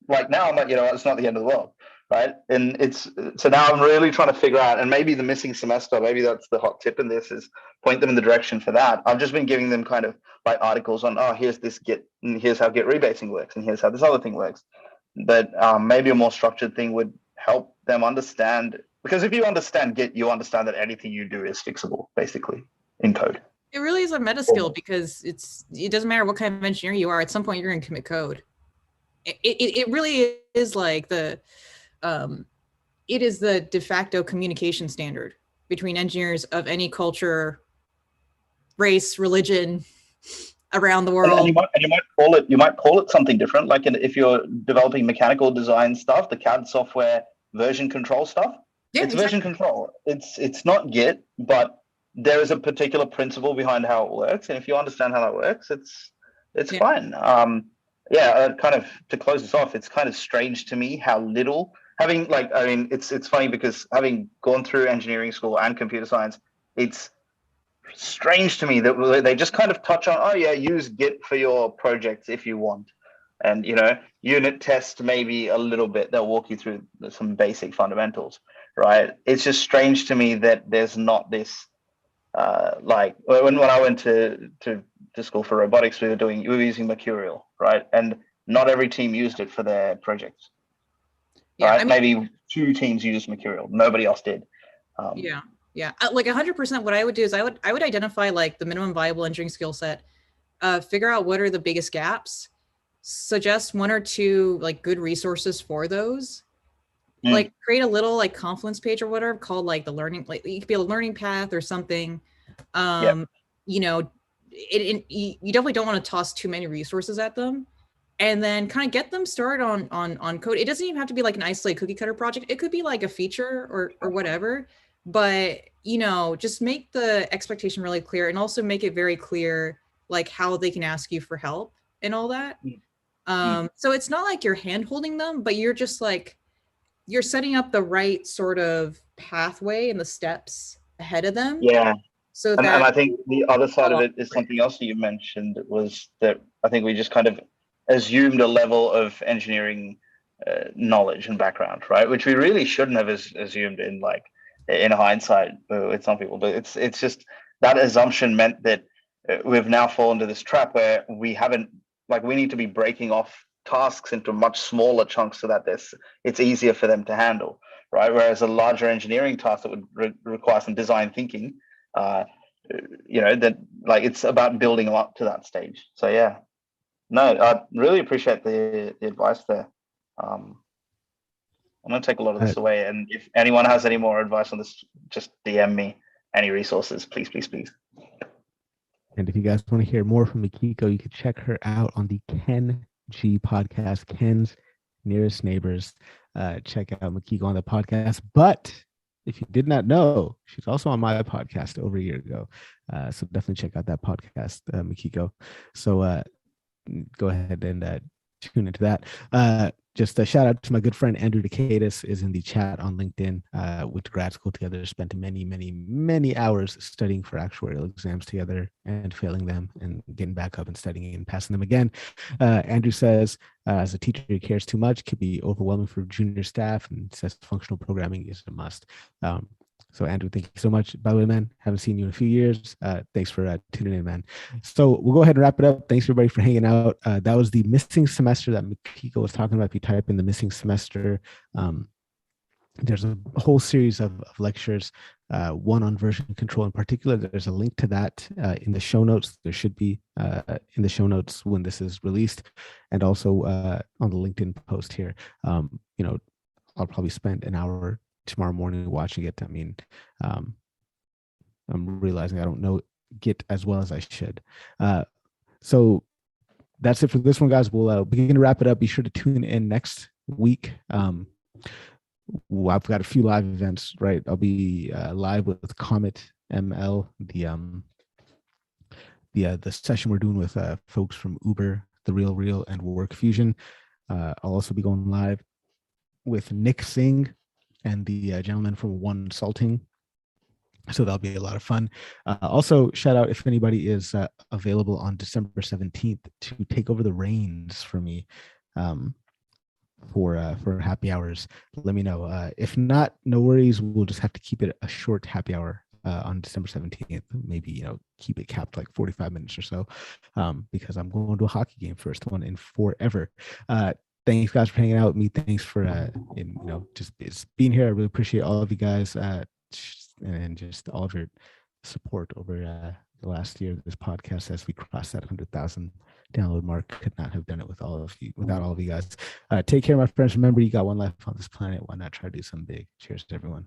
Like now, I'm like, it's not the end of the world, right? And so now I'm really trying to figure out, and maybe the missing semester, maybe that's the hot tip in this, is point them in the direction for that. I've just been giving them kind of like articles on, here's this Git, and here's how Git rebasing works, and here's how this other thing works. But maybe a more structured thing would help them understand, because if you understand Git, you understand that anything you do is fixable, basically, in code. It really is a meta skill, because it doesn't matter what kind of engineer you are. At some point, you're going to commit code. It really is like it is the de facto communication standard between engineers of any culture, race, religion around the world. And you might call it something different. Like if you're developing mechanical design stuff, the CAD software version control stuff, it's version control. It's not Git, but there is a particular principle behind how it works. And if you understand how that works, it's fine. Kind of to close this off, it's kind of strange to me how little it's funny because having gone through engineering school and computer science, it's strange to me that they just kind of touch on, use Git for your projects if you want. And, unit test maybe a little bit, they'll walk you through some basic fundamentals, right? It's just strange to me that there's not this, when I went to school for robotics, we were using Mercurial, right? And not every team used it for their projects. Right? Maybe 2 teams used Mercurial. Nobody else did. Like 100%. What I would do is I would identify like the minimum viable engineering skill set, figure out what are the biggest gaps. suggest one or two like good resources for those. Like create a little like Confluence page or whatever called like the learning, like it could be a learning path or something. You know, you definitely don't want to toss too many resources at them, and then kind of get them started on code. It doesn't even have to be like an isolated cookie cutter project. It could be like a feature or whatever, but you know, just make the expectation really clear, and also make it very clear like how they can ask you for help and all that. So it's not like you're hand holding them, but you're just like, you're setting up the right sort of pathway and the steps ahead of them. Yeah. So and that I think the other side of it is something else that you mentioned, was that I think we just kind of assumed a level of engineering knowledge and background, right? Which we really shouldn't have assumed in hindsight with some people. But it's just that assumption meant that we've now fallen into this trap where we haven't, like, we need to be breaking off tasks into much smaller chunks so that it's easier for them to handle, right? Whereas a larger engineering task that would require some design thinking, that like it's about building them up to that stage. So yeah, no, I really appreciate the advice there. I'm gonna take a lot of this away, and if anyone has any more advice on this, just DM me any resources, please. And if you guys want to hear more from Mikiko, you can check her out on the Ken G podcast, Ken's Nearest Neighbors. Check out Mikiko on the podcast. But if you did not know, she's also on my podcast over a year ago. So definitely check out that podcast, Mikiko. So go ahead and tune into that. Just a shout out to my good friend Andrew Decatus, is in the chat on LinkedIn. Went to grad school together, spent many hours studying for actuarial exams together and failing them and getting back up and studying and passing them again. Andrew says, as a teacher who cares too much, could be overwhelming for junior staff, and says functional programming is a must. So Andrew, thank you so much. By the way, man, haven't seen you in a few years. Thanks for tuning in, man. So we'll go ahead and wrap it up. Thanks everybody for hanging out. That was the missing semester that Mikiko was talking about. If you type in the missing semester, there's a whole series of lectures, one on version control in particular. There's a link to that in the show notes. There should be in the show notes when this is released, and also on the LinkedIn post here. I'll probably spend an hour tomorrow morning watching it. I mean, I'm realizing I don't know Git as well as I should. So that's it for this one, guys. We'll begin to wrap it up. Be sure to tune in next week. I've got a few live events, right? I'll be live with Comet ML, the session we're doing with folks from Uber, The Real, and Work Fusion. I'll also be going live with Nick Singh and the gentleman from One Salting. So that'll be a lot of fun. Also, shout out if anybody is available on December 17th to take over the reins for me for happy hours. Let me know. If not, no worries. We'll just have to keep it a short happy hour on December 17th. Maybe, keep it capped like 45 minutes or so, because I'm going to a hockey game, first one in forever. Thanks guys for hanging out with me. Thanks for just being here. I really appreciate all of you guys and just all of your support over the last year of this podcast as we crossed that 100,000 download mark. Could not have done it without all of you guys. Take care, my friends. Remember, you got one life on this planet. Why not try to do something big? Cheers to everyone.